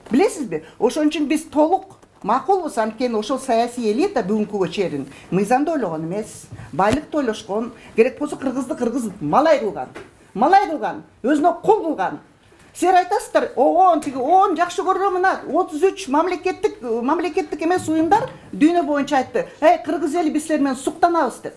Билесизби? Ошон үчүн биз толук макулбуз, анткени ошол саясий элита бүгүнкүгө чейин мыйзамды ойлогон эмес, байлыкты ойлошкон. Керек болсо кыргызды кыргыз малай кылган, өзүнө кул кылган. Силер айтасыздар, тиги 10 жакшы көргөн мына 33 мамлекеттик эмес уюмдар дүйнө боюнча айтты. Кыргыз эли биз силер менен суктанабыз деп.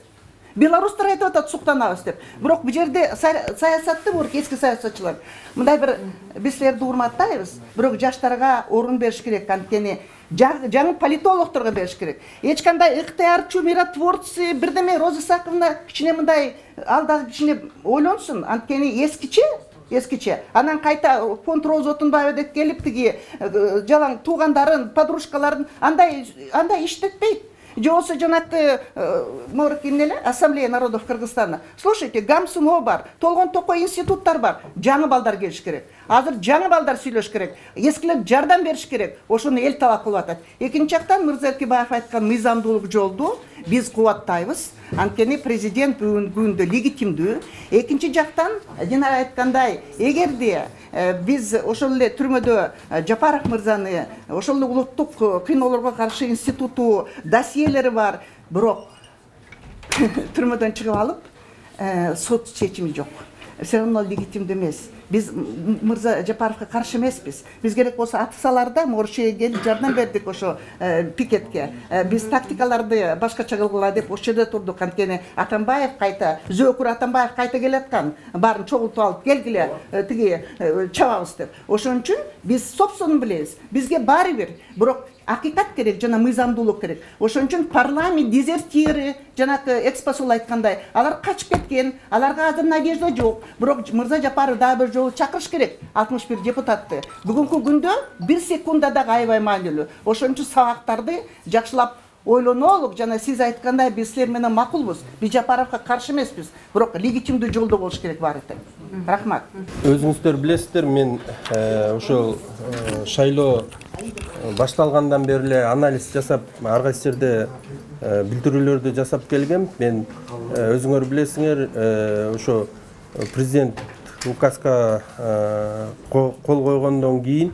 Белорустар айтып атат суктанабыз деп. Бирок бул жерде саясатты эски саясатчылар мындай бир биз силерди урматтайбыз, бирок жаштарга орун бериш керек, анткени жаңы политологдорго бериш керек. Эч кандай ыктыярчу миротворцы бирдеме Роза Исаковна кичине мындай алда кичине ойлонсун, анткени эскиче. Анан кайта фонд Роза Отунбаева деп келип тиги жалаң туугандарын, подружкаларын андай иштетпейт. же болбосо жанакы эле Ассамблея народов Кыргызстана. Слушайте, ГАМСУМО бар, толгон токой институттар бар. Жаңы балдар келиш керек. Азыр жаңы балдар сүйлөш керек. Эскилер жардам бериш керек. Ошону эл талап кылып атат. Экинчи жактан Мырза Эркебаев айткан мыйзамдуулук жолду биз кубаттайбыз. Анткени президент бүгүнкү күндө легитимдүү. Экинчи жактан Динара айткандай, эгерде биз ошол эле түрмөдө Жапаров мырзаны, ошол эле улуттук кыйноолорго каршы институту досьелери бар, бирок түрмөдөн чыгып алып, сот чечими жок. Все равно легитимдүү эмес. Биз Мырза Жапаровго каршы эмеспиз. Биз керек болсо атысаларда Орусияга келип жардам бердик ошо пикетке. Биз тактикаларды башкача кылгыла деп ошол жерде турдук. Анткени Атамбаев кайта, Зөкүр Атамбаев кайта келаткан, баарын чогултуп алып келгиле, тиги чабабыз деп. Ошон үчүн биз собственно билебиз. Бизге баары бир, бирок акыйкат керек, жана мыйзамдуулук керек. Ошон үчүн парламент дезертиры, жанакы экспосул айткандай, алар качып кеткен, аларга азыр надежда жок. Бирок Мырза Жапаров дагы бир жолу чакырыш керек 61 депутатты. Бүгүнкү күндө 1 секунда да аябай маанилүү. Ошон үчүн сабактарды жакшылап ойлонолук, жана сиз айткандай биз силер менен макулбуз. Биз Жапаровго каршы эмеспиз, бирок легитимдүү жолдо болуш керек баары тең. Рахмат. Өзүңүздөр билесиздер, мен ошол шайлоо башталгандан бери эле анализ жасап, ар кайсы жерде билдирүүлөрдү жасап келгем. Мен өзүңөр билесиңер, ошо президент указга кол койгондон кийин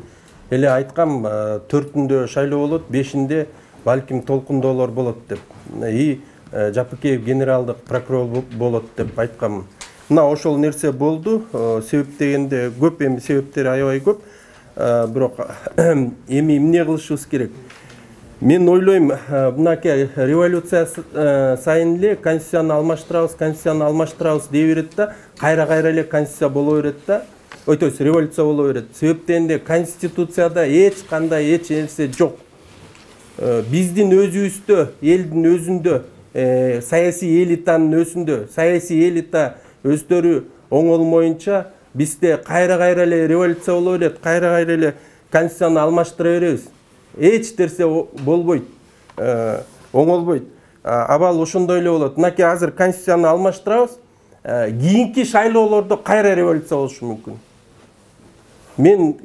эле айткам, 4-үндө шайлоо болот, 5-инде балким толкундоолор болот деп. И Жапыкеев генералдык прокурор болот деп айткам. Мына ошол нерсе болду. Себеп дегенде көп, эми себептери аябай көп. Бирок эми эмне кылышыбыз керек? Мен ойлойм, мынакей революция сайын эле конституцияны алмаштырабыз дей берет да, кайра эле конституция боло берет да. Өтөс революция боло берет. Себеп дегенде конституцияда эч кандай эч нерсе жок. Биздин өзүбүздө, элдин өзүндө, саясий элитанын өзүндө, саясий элита өздөрү оңолмоюнча бизде кайра эле революция боло берет, кайра эле конституцияны алмаштыра беребиз. Эч нерсе болбойт, оңолбойт. Абал ошондой эле болот. Мынакей азыр конституцияны алмаштырабыз, кийинки шайлоолордо кайра революция болушу мүмкүн. Мен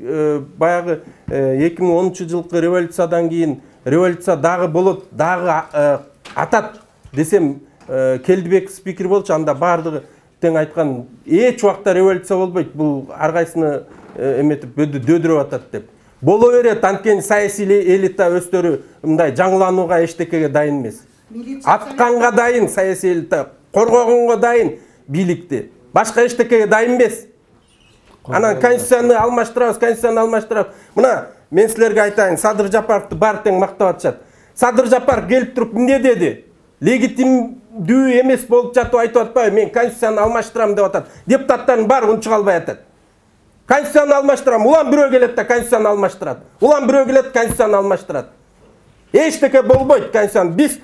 баягы 2010-жылкы революциядан кийин революция дагы болот, дагы атат десем, Келдибек спикер болчу, анда баардыгы тең айткан, эч убакта революция болбойт, бул ар кайсыны эметип дөдүрөп атат деп. Боло берет, анткени саясий элита өздөрү мындай жаңыланууга эчтекеге дайын эмес. Атканга дайын саясий элита, коргогонго дайын бийликти. Башка эчтекеге дайын эмес. Анан конституцияны алмаштырабыз. Мына мен силерге айтайын, Садыр Жапаровду баары тең мактап атышат. Садыр Жапаров келип туруп эмне деди? Легитимдүү эмес болуп жатып айтып атпайбы, мен конституцияны алмаштырам деп атат. Депутаттардын баары унчук албай атат. Конституцияны алмаштырам, улам бирөө келет да конституцияны алмаштырат. Улам бирөө келет конституцияны алмаштырат. Эчтеке болбойт конституцияны. Биз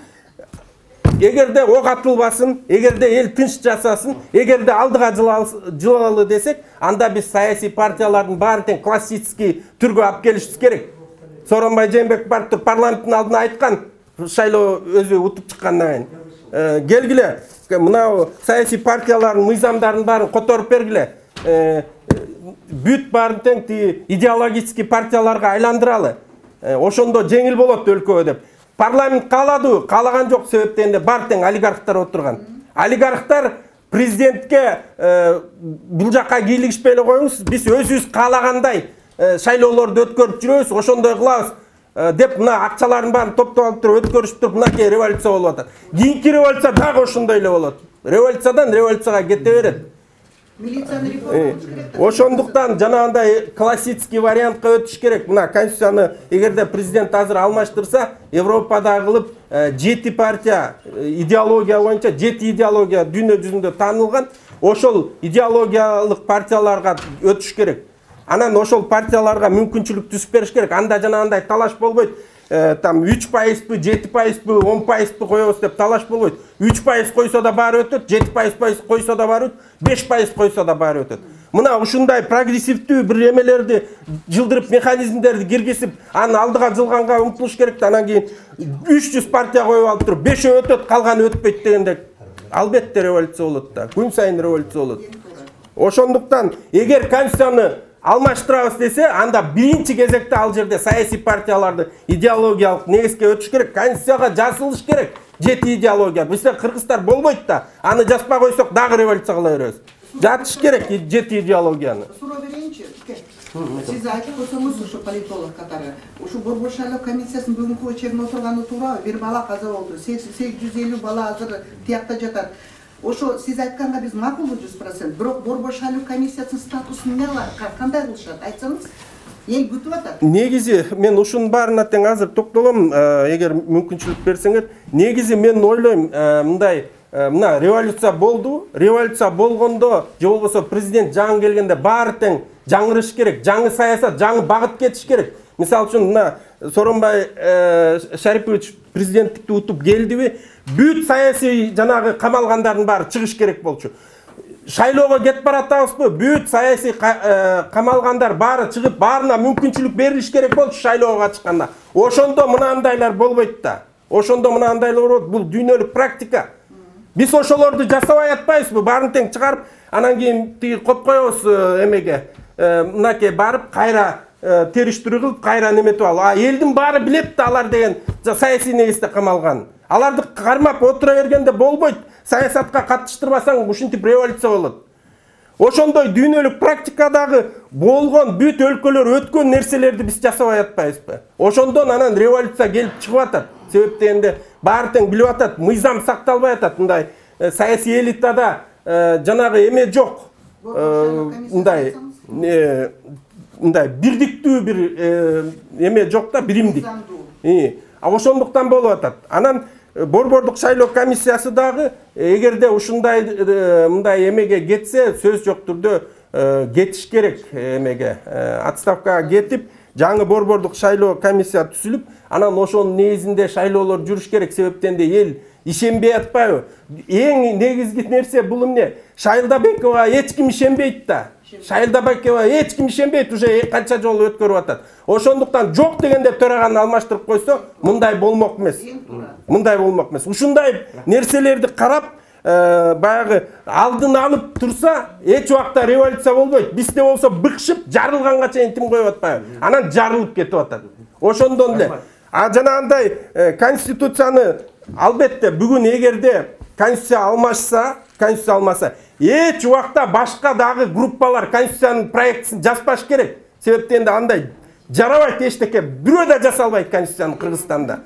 эгерде ок атылбасын, эгерде эл тынч жасасын, эгерде алдыга жылалы десек, анда биз саясий партиялардын баары тең классический түргө алып келишибиз керек. Сооронбай Жээнбеков парламенттин алдына айткан, шайлоо өзү утуп чыккандан кийин. Келгиле, мына саясий партиялардын мыйзамдарын баарын которуп бергиле. Бүт баарын тең идеологический партияларга айландыралы. Ошондо жеңил болот өлкөгө деп. Парламент кааладыбы? Каалаган жок, себеп дегенде баары тең олигархтар отурган. Олигархтар президентке бул жакка кийлигишпей эле коюңуз, биз өзүбүз каалагандай шайлоолорду өткөрүп жүрөбүз, ошондой кылабыз деп мына акчалардын баарын топтоп алып туруп өткөрүшүп туруп мынакей революция болуп атат. Кийинки революция дагы ошондой эле болот. Революциядан революцияга кете берет. Милицияны реформа керек. Ошондуктан жанагындай классический вариантка өтүш керек. Мына конституцияны эгерде президент азыр алмаштырса, Европада кылып 7 партия идеология боюнча 7 идеология дүйнө жүзүндө таанылган. Ошол идеологиялык партияларга өтүш керек. Анан ошол партияларга мүмкүнчүлүк түзүп бериш керек. Анда жанагындай талаш болбойт. Там 3%, 7%, 10% коебуз деп талаш болбойт. 3% койсо да баары өтөт, 7% койсо да баары өтөт, 5% койсо да баары өтөт. мына ушундай прогрессивдүү бир эмелерди жылдырып механизмдерди киргизип аны алдыга жылганга умтулуш керек да, анан кийин 300 партия коюп алып туруп 5 өтөт, калганы өтпөйт дегенде албетте революция болот да, күн сайын революция болот. Ошондуктан эгер конституцияны алмаштырабыз десе, анда биринчи кезекте ал жерде саясий партияларды идеологиялык негизге өтүш керек, конституцияга жазылыш керек. Жети идеология. Бизде кыргыздар болбойт да, аны жазпай койсок дагы революция кыла беребиз. Жатыш керек жети идеологияны. Суроо берейинчи. Сиз айтып койсоңуз ушу политолог катары, ушу Борбор шайлоо комиссиясынын бүгүнкү чегине отурганы туурабы? Бир бала каза болду. 850 бала азыр тиякта жатат. Ошо сиз айтканга биз макулбу 100%. Бирок Борбор шайлоо комиссиясынын статусун эмне кандай кылышат? Айтсаңыз. Эл күтүп атат. Негизи мен ушунун баарына тең азыр токтолом, эгер мүмкүнчүлүк берсеңер. Негизи мен ойлойм, мындай мына революция болду. Революция болгондо, же болбосо президент жаңы келгенде баары тең жаңырыш керек, жаңы саясат, жаңы багыт кетиш керек. Мисалы үчүн мына Сооронбай Шарипович президенттикти утуп келдиби? Бүт саясий жанагы камалгандардын баары чыгыш керек болчу. Шайлоого кетип баратабызбы? Бүт саясий камалгандар баары чыгып, баарына мүмкүнчүлүк берилиш керек болчу шайлоого чыкканда. Ошондо мынандайлар болбойт да. Ошондо мынандайлар болот. Бул дүйнөлүк практика. Биз ошолорду жасабай атпайбызбы? Баарын тең чыгарып, анан кийин тиги коюп коебуз эмеге. Мынакей барып кайра териштирүү кылып, кайра неметип алып. Элдин баары билет да алар деген саясий негизде камалган. Аларды кармап отура бергенде болбойт. Саясатка катыштырбасаң ушинтип революция болот. Ошондой дүйнөлүк практикадагы болгон бүт өлкөлөр өткөн нерселерди биз жасабай атпайбызбы? Ошондон анан революция келип чыгып атат. Себеп дегенде баары тең билип атат, мыйзам сакталбай атат. Мындай саясий элитада жанагы эме жок. Мындай бирдиктүү бир эме жок да, биримдик. Ошондуктан болуп атат. Анан Борбордук шайлоо комиссиясы дагы эгерде ушундай мындай эмеге кетсе, сөз жок түрдө кетиш керек эмеге. Отставкага кетип, жаңы Борбордук шайлоо комиссия түзүлүп, анан ошонун негизинде шайлоолор жүрүш керек. Себептен эл ишенбей атпайбы? Эң негизги нерсе бул эмне? Шайлдабекова эч ким ишенбейт да. Шайлдабекова эч ким ишенбейт, уже канча жолу өткөрүп атат. Ошондуктан жок дегенде төраганы алмаштырып койсо, мындай болмок эмес. Мындай болмок эмес. Ушундай нерселерди карап, баягы алдын алып турса, эч убакта революция болбойт. Бизде болсо быкшып, жарылганга чейин тим коюп атпайбы? Анан жарылып кетип атат. Ошондон эле. Жанагындай конституцияны албетте бүгүн эгерде конституция алмаса, эч убакта башка дагы группалар конституциянын проектисин жазбаш керек. Себептен андай жарабайт эчтеке, бирөө да жасалбайт конституцияны Кыргызстанда.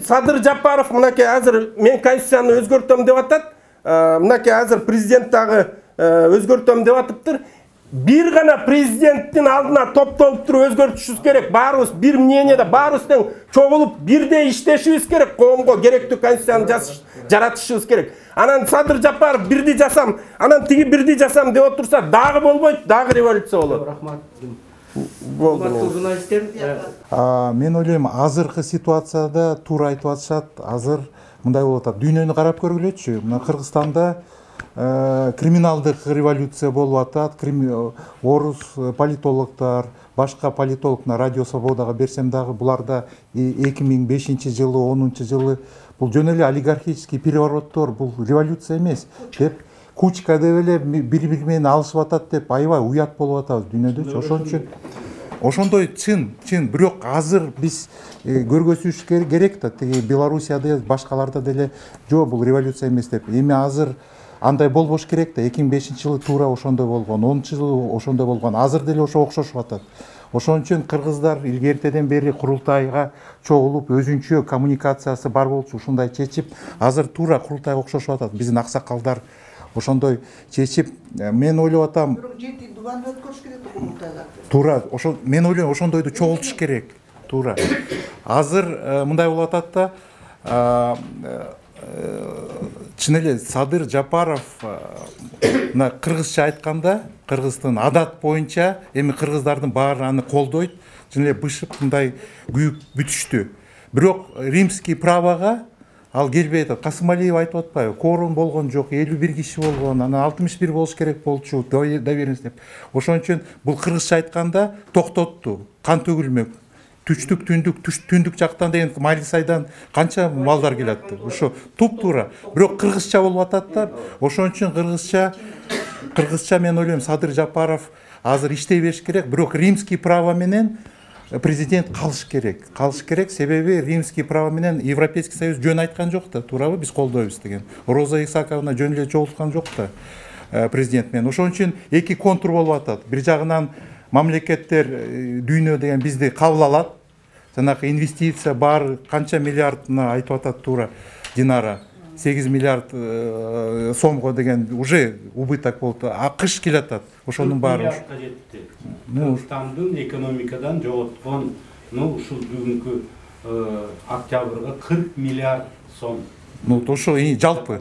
Садыр Жапаров мынакей азыр мен конституцияны өзгөртөм деп атат. Мынакей азыр президент дагы өзгөртөм деп атыптыр. Бир гана президенттин алдына топтолуп туруп өзгөртүшүбүз керек. Баарыбыз бир мнениеде, баарыбыз тең чогулуп бирдей иштешибиз керек. Коомго керектүү конституцияны жаратышыбыз керек. Анан Садыр Жапаров бирди жасам, анан тиги бирди жасам деп отурса, дагы болбойт, дагы революция болот. Рахмат. Болду. Журналисттер, мен ойлойм, азыркы ситуацияда туура айтып атышат. Азыр мындай болуп атат. Дүйнөнү карап көргүлөчү. Мына Кыргызстанда криминалдык революция болуп атат. Орус политологдор, башка политологдор Радио Свободага берсем дагы буларда 2005-жылы, 10-жылы бул жөн эле олигархический перевороттор, бул революция эмес деп кучка деп эле бири-бири менен алышып атат деп аябай уят болуп атабыз дүйнөдө. Ошон үчүн ошондой чын, бирок азыр биз көргөзүш керек да, тиги Белоруссияда, башкаларда деле жок, бул революция эмес деп. Эми азыр андай болбош керек да, 2005-жылы туура ошондой болгон, 10-жылы ошондой болгон, азыр деле ошо окшошуп атат. Ошон үчүн кыргыздар илгертеден бери курултайга чогулуп, өзүнчө коммуникациясы бар болчу, ушундай чечип, азыр туура курултайга окшошуп атат. Биздин аксакалдар ошондой чечип, мен ойлоп атам. Бирок жети дубаны өткөрүш керек курултайга. Туура, мен ойлойм, ошондойду чогултуш керек. Туура. Азыр мындай болуп атат да, чын эле Садыр Жапаров мына кыргызча айтканда, кыргыздын адат боюнча эми кыргыздардын баары аны колдойт, чын эле бышып мындай күйүп бүтүштү. Бирок римский правого ал келбей атат. Касымалиев айтып атпайбы, кворум болгон жок, 51 киши болгон, анан 61 болуш керек болчу, доверенность деп. Ошон үчүн бул кыргызча айтканда токтотту, кан төгүлмөк. Түштүк, түндүк жактан деген Малисайдан канча малдар келет. Ошо туп-туура. Бирок кыргызча болуп атат да. Ошон үчүн кыргызча мен ойлойм Садыр Жапаров азыр иштей бериш керек, бирок римский право менен президент калыш керек, себеби римский право менен Европейский союз жөн айткан жок да, туурабы, биз колдойбуз деген. Роза Исаковна жөн эле жолугушкан жок да президент менен. Ошон үчүн эки контур болуп атат. Бир жагынан мамлекеттер дүйнө деген бизди кабыл алат. Жанагы инвестиция бар, канча миллиардына айтып атат туура Динара. 8 миллиард сомго деген уже убыток болду. АКШ келатат. Ошонун баары. Кыргызстандын экономикадан жоготкон ушул бүгүнкү октябрга 40 миллиард сом. Ошо жалпы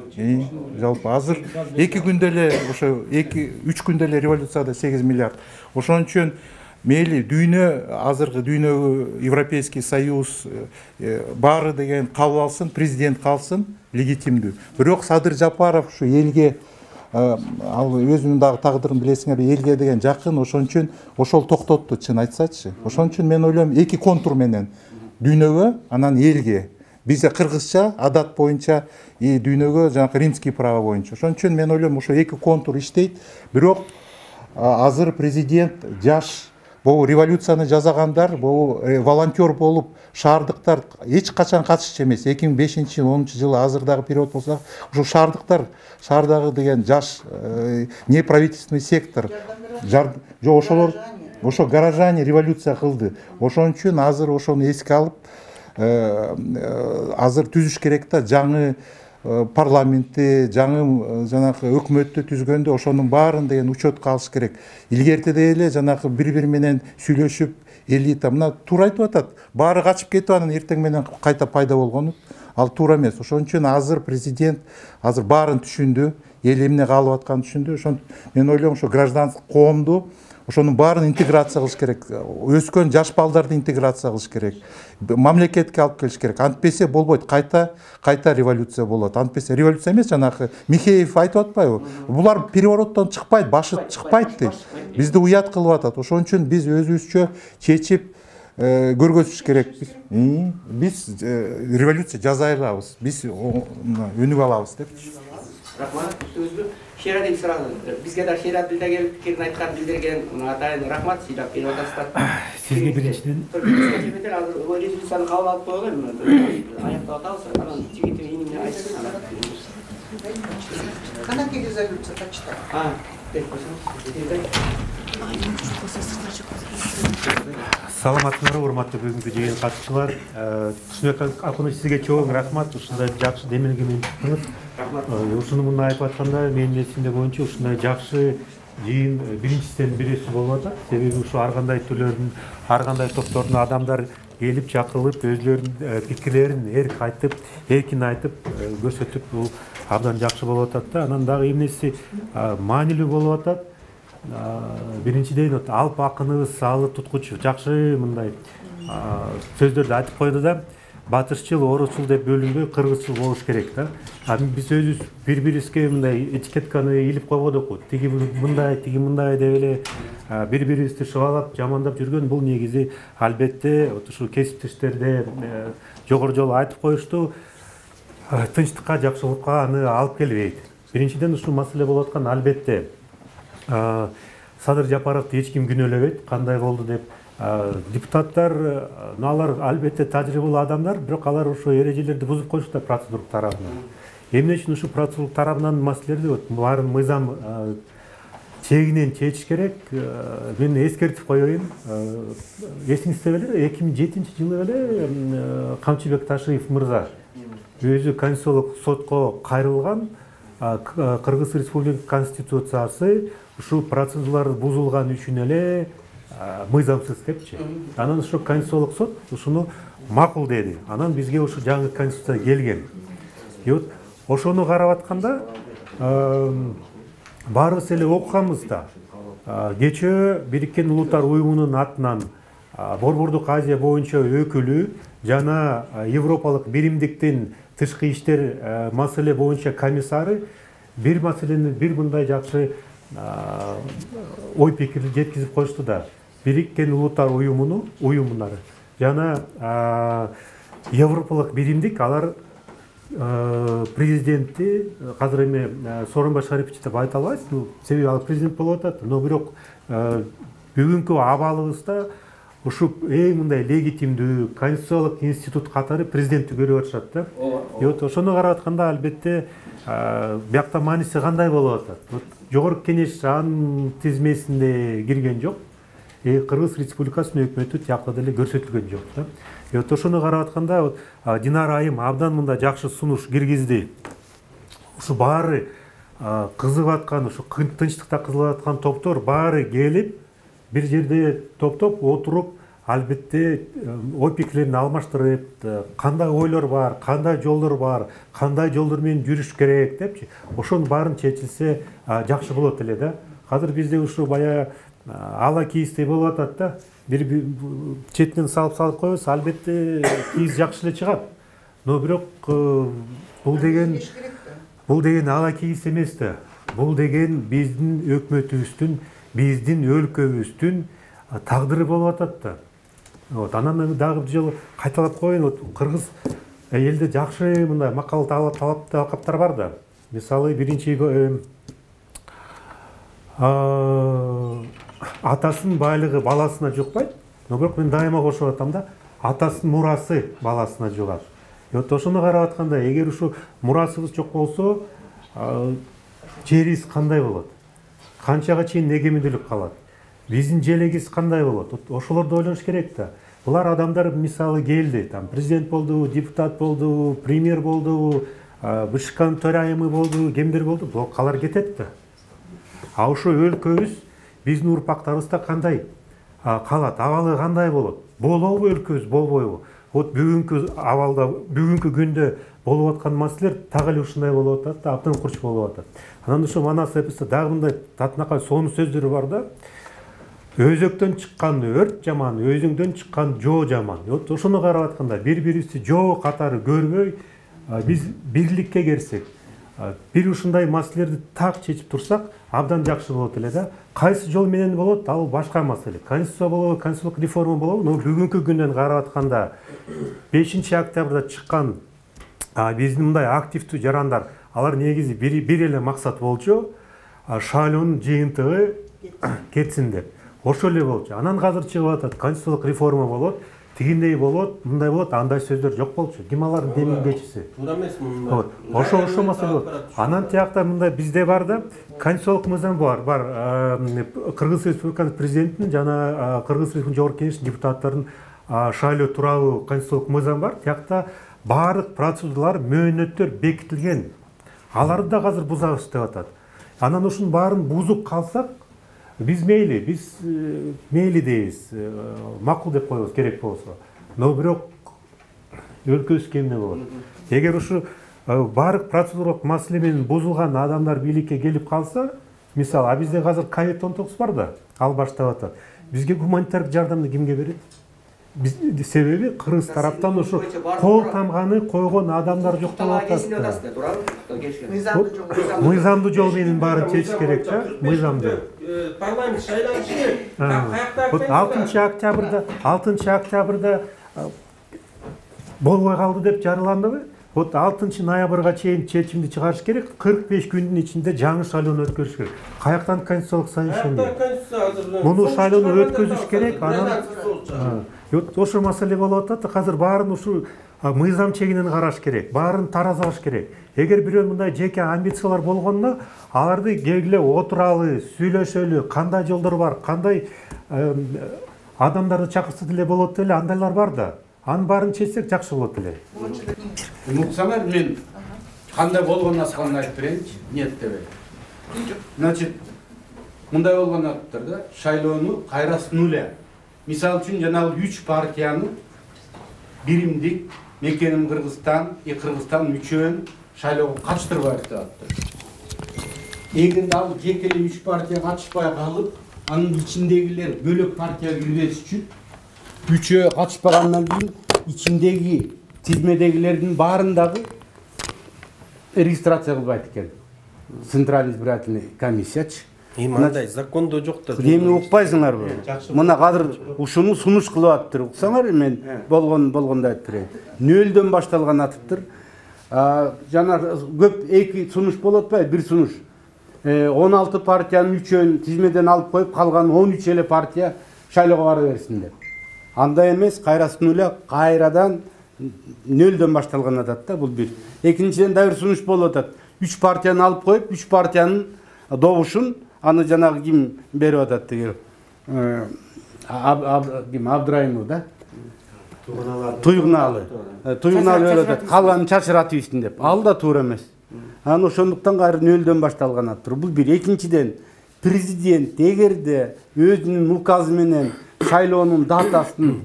азыр 2 күндө эле ошо 2-3 күндө эле революцияда 8 миллиард. Ошон үчүн мейли дүйнө, азыркы дүйнөгө Европейский союз баары деген кабыл алсын, президент калсын, легитимдүү. Бирок Садыр Жапаров ушу элге ал өзүнүн дагы тагдырын билесиңер, элге деген жакын, ошон үчүн ошол токтотту, чын айтсачы. Ошон үчүн мен ойлойм эки контур менен дүйнөгө, анан элге. Бизде кыргызча адат боюнча, дүйнөгө жанагы римский право боюнча. Ошон үчүн мен ойлойм ошо эки контур иштейт. Бирок азыр президент жаш, бул революцияны жасагандар, бул волонтер болуп шаардыктар эч качан катышчу эмес. 2005-10 жылы азыр дагы период болсо, ушу шаардагы деген жаш неправительственный сектор, ошолор ошо горожане революция кылды. Ошон үчүн азыр ошону эске алып, азыр түзүш керек да, жаңы парламентти, жаңы жанагы өкмөттү түзгөндө ошонун баарын деген учетко алыш керек. Илгертеде эле жанагы бири-бири менен сүйлөшүп, элита мына туура айтып атат. Баары качып кетип анан эртең менен кайта пайда болгону ал туура эмес. Ошон үчүн азыр президент азыр баарын түшүндү, эл эмне каалап атканын түшүндү. Ошон мен ойлойм ошо гражданский коомду ошонун баарын интеграция кылыш керек. Өскөн жаш балдарды интеграция кылыш керек. Мамлекетке алып келиш керек. Антпесе болбойт, кайта революция болот. Антпесе революция эмес, жанагы Михеев айтып атпайбы? Булар перевороттон чыкпайт, башы чыкпайт дейт. Бизди уят кылып атат. Ошон үчүн биз өзүбүзчө чечип көргөзүш керек. Биз революция жасай алабыз. Биз өнүгүп алабыз деп. Рахмат, сөзді Шерадин сұрады. Бізге де Шерад білдеген пікірін айтқан білдірген атайын рахмат, сыйлап беріп отырсыздар. Сізге біріншіден резолюцияны қабыл алып қойған, аяқтап атабыз, анан жігіті еніне айтсын. Қанақи резолюция почитай. Саламатыңар, урматтуу бүгүнкү жыйын катчылар. Түсүнөк Акуныч, сизге чоң рахмат. Ушундай жакшы демелге менен чыктыңыз. Ушуну мындай айтып атканда, менин эсимде боюнча ушундай жакшы жыйын биринчисинен бирөөсү болуп атат. Себеби ушу ар кандай түрлөрдүн, ар кандай топтордун адамдар келип чакырылып, өзлөрүнүн пикирлерин эрк айтып, эркин айтып, көрсөтүп, бул абдан жакшы болуп атат да. Анан дагы эмнеси маанилүү болуп атат. Биринчиден алып акыныбыз Салы Туткучу жакшы мындай сөздөрдү айтып койду да, батышчыл, орусчул деп бөлүнбөй кыргызчыл болуш керек да. Биз өзүбүз бири-бирибизге мындай этикетканы илип койбодукпу. Тиги мындай деп эле бири-бирибизди шыбалап, жамандап жүргөн бул негизи албетте ушу кесиптештерде жогору жолу айтып коюшту. Тынчтыкка, жакшылыкка аны алып келбейт. Биринчиден ушул маселе болуп аткан албетте Садыр Жапаровду эч ким күнөөлөбөйт, кандай болду деп. Депутаттар, алар албетте тажрыйбалуу адамдар, бирок алар ошо эрежелерди бузуп коюшту процедура тарабынан. Эмне үчүн ушу процедура тарабынан маселелерди баарын мыйзам чегинен чечиш керек. Мен эскертип коеюн. Эсиңизде беле 2007-жылы эле Камчыбек Ташиев мырза өзү Конституциялык сотко кайрылган. Кыргыз Республика Конституциясы ушул процедуралар бузулган үчүн эле мыйзамсыз депчи. Анан ушу Конституциялык сот ушуну макул деди. Анан бизге ушу жаңы конституция келген. И вот ошону карап атканда баарыбыз эле окуганбыз да. Кечээ Бириккен Улуттар уюмунун атынан Борбордук Азия боюнча өкүлү жана Европалык биримдиктин тышкы иштер маселе боюнча комиссары бир маселени бир мындай жакшы ой пикирди жеткизип коюшту да. Бириккен Улуттар уюмуна жана Европалык биримдик алар президентти азыр эми Сооронбай Шарипович деп айта албайбыз, себеби ал президент болуп атат, но бирок бүгүнкү абалыбызда ушу эң мындай легитимдүү конституциялык институт катары президентти көрүп атышат да. Вот ошону карап атканда албетте биякта мааниси кандай болуп атат? Жогорку Кеңеш анын тизмесинде кирген жок. Кыргыз Республикасынын өкмөтү тиякта деле көрсөтүлгөн жок да. Вот ошону карап атканда Динара айым абдан мындай жакшы сунуш киргизди. Ушу баары кызыгып аткан, ушу тынчтыкта кызыгып аткан топтор баары келип бир жерде топтоп отуруп, албетте ой пикирлерин алмаштырып, кандай ойлор бар, кандай жолдор бар, кандай жолдор менен жүрүш керек депчи, ошонун баарын чечилсе жакшы болот эле да. Азыр бизде ушу бая ала кийиздей болуп атат да. Бир четинен салып коебуз, албетте кийиз жакшы эле чыгат. Но бирок бул деген ала кийиз эмес да. Бул деген биздин өкмөтүбүздүн, биздин өлкөбүздүн тагдыры болуп атат да. Вот анан дагы бир жолу кайталап коеюн, вот кыргыз элде жакшы мындай макал талаптар бар да. Мисалы биринчи атасынын байлыгы баласына жукпайт, но бирок мен дайыма кошуп атам да, атасынын мурасы баласына жугат. Вот ошону карап атканда, эгер ушу мурасыбыз жок болсо, жерибиз кандай болот? Канчага чейин эгемендүүлүк калат? Биздин желегибиз кандай болот? Ошолорду ойлош керек да. Булар адамдар мисалы келди, там президент болду, депутат болду, премьер болду, БШКнын төрайымы болду, кемдер болду, бул калар кетет да. А ошо өлкөбүз биздин урпактарыбызда кандай калат, абалы кандай болот? Болобу өлкөбүз, болбойбу? Вот бүгүнкү абалда, бүгүнкү күндө болуп аткан маселелер так эле ушундай болуп атат да, абдан курч болуп атат. Анан ошо Манас эпосунда дагы мындай татынакай сонун сөздөрү бар да. Өзөктөн чыккан өрт жаман, өзүңдөн чыккан жоо жаман. Вот ошону карап атканда бири-бирибизди жоо катары көрбөй, биз бирликке келсек, бир ушундай маселелерди так чечип турсак, абдан жакшы болот эле да. Кайсы жол менен болот, ал башка маселе. Конституция болобу, конституциялык реформа болобу, но бүгүнкү күндөн карап атканда 5-октябрда чыккан биздин мындай активдүү жарандар, алар негизи бир эле максат болчу, шайлоонун жыйынтыгы кетсин деп. Ошо эле болчу. Анан азыр чыгып атат, конституциялык реформа болот, тигиндей болот, мындай болот, андай сөздөр жок болчу. Ким алардын демилгечиси? Туура эмес мындай. Ошо маселе болот. Анан тиякта мындай бизде бар да, конституциялык мыйзам бар. Кыргыз Республикасынын президентин жана Кыргыз Республикасынын Жогорку Кеңешинин депутаттарынын шайлоо тууралуу конституциялык мыйзам бар. Тиякта баардык процедуралар, мөөнөттөр бекитилген. Аларды да азыр бузабыз деп атат. Анан ушунун баарын бузуп калсак, биз мейли дейбиз, макул деп коебуз керек болсо. Но бирок өлкөбүз кемне болот. Эгер ушу баардык процедуралык маселе менен бузулган адамдар бийликке келип калса, мисалы, бизде азыр COVID-19 бар да, ал баштап атат. Бизге гуманитардык жардамды кимге берет? Себеби Кыргыз тараптан ушу кол тамганы койгон адамдар жок болуп атат. Мыйзамдуу жол менен баарын чечиш керек да, мыйзамдуу. Парламент шайланышы керек. 6 октябрда болбой калды деп жарыяландыбы? Вот 6 ноябрга чейин чечимди чыгарыш керек, 45 күндүн ичинде жаңы шайлоону өткөрүш керек. Каяктан конституциялык совещание? Муну шайлоону өткөзүш керек, анан ошо маселе болуп атат. Азыр баарын ушу мыйзам чегинен караш керек, баарын таразалаш керек. Эгер бирөө мындай жеке амбициялар болгондо, аларды келгиле отуралы, сүйлөшөлү, кандай жолдор бар, кандай адамдарды чакырса деле болот эле, андайлар бар да. Анын баарын чечсек жакшы болот эле. Муксамар, мен кандай болгон асканын айтып берейинчи, ниеттебей. Значит, мындай болгон аттар да, шайлоону кайрасын эле. Мисалы үчүн жанагы 3 партиянын биримдик мекеним Кыргызстан, Кыргызстан үчөөн шайлоого катыштырбайбыз деп атты. Эгер ал жеке эле 3 партия катышпай калып, анын ичиндегилер бөлөк партия кирбеш үчүн 3'ü катышпагандан кийин ичиндеги тизмедегилердин баарын дагы регистрация кылбайт экен. Центральный избирательный комиссиячы. Мындай закондо жок да. Эми укпайсыңарбы? Мына азыр ушуну сунуш кылып атыптыр. Уксаңар, мен болгондо айтып берейин. Нөлдөн башталган атыптыр. Жана көп эки сунуш болот атпайбы? Бир сунуш. 16 партиянын 3-өн тизмеден алып коюп, калган 13 эле партия шайлоого бара берсин деп. Андай эмес, кайрасын эле кайрадан нөлдөн башталган атат да, бул бир. Экинчиден да бир сунуш болуп атат. 3 партияны алып коюп, 3 партиянын добушун аны жанагы ким берип атат деген. Абдраимов да? Туйгуналы берип атат. Калганын чачыратып ийсин деп. Ал да туура эмес. Аны ошондуктан кайра нөлдөн башталган атыптыр. Бул бир. Экинчиден президент эгерде өзүнүн указы менен шайлоонун датасын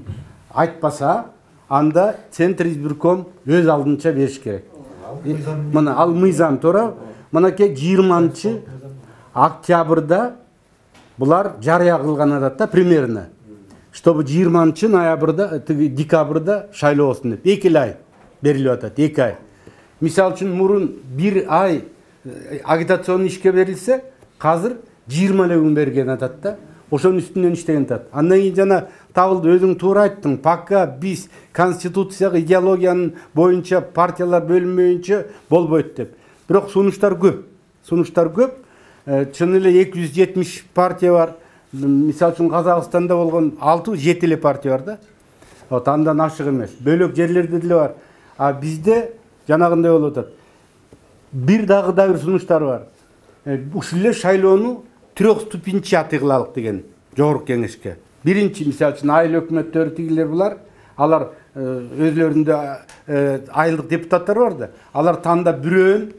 айтпаса, анда Центр избирком өз алдынча бериш керек. Мына ал мыйзам туура. Мынакей 20 октябрда булар жарыя кылган атат да, примерно. Чтобы 20 ноябрда, декабрда шайлоосун деп. 2 ай берилип атат, 2 ай. Мисал үчүн мурун 1 ай агитацион ишке берилсе, азыр 20 эле күн берген атат да. Ошонун үстүнөн иштеген атат. Андан кийин жана табылды, өзүң туура айттың. Пока биз конституцияга идеологиянын боюнча партиялар бөлүнбөйүнчө болбойт деп. Бирок сунуштар көп. Чын эле 270 партия бар. Мисал үчүн Казакстанда болгон 6-7 эле партия бар да. Вот андан ашык эмес. Бөлөк жерлерде деле бар. А бизде жанагындай болуп атат. Бир сунуштар бар. Ушул эле шайлоону трехступенчатый атыгылалык деген жогорку кеңешке. Биринчи, мисал үчүн айыл өкмөттөрү тигилер булар, алар өзлөрүндө айылдык депутаттар бар да. Алар танда бирөөн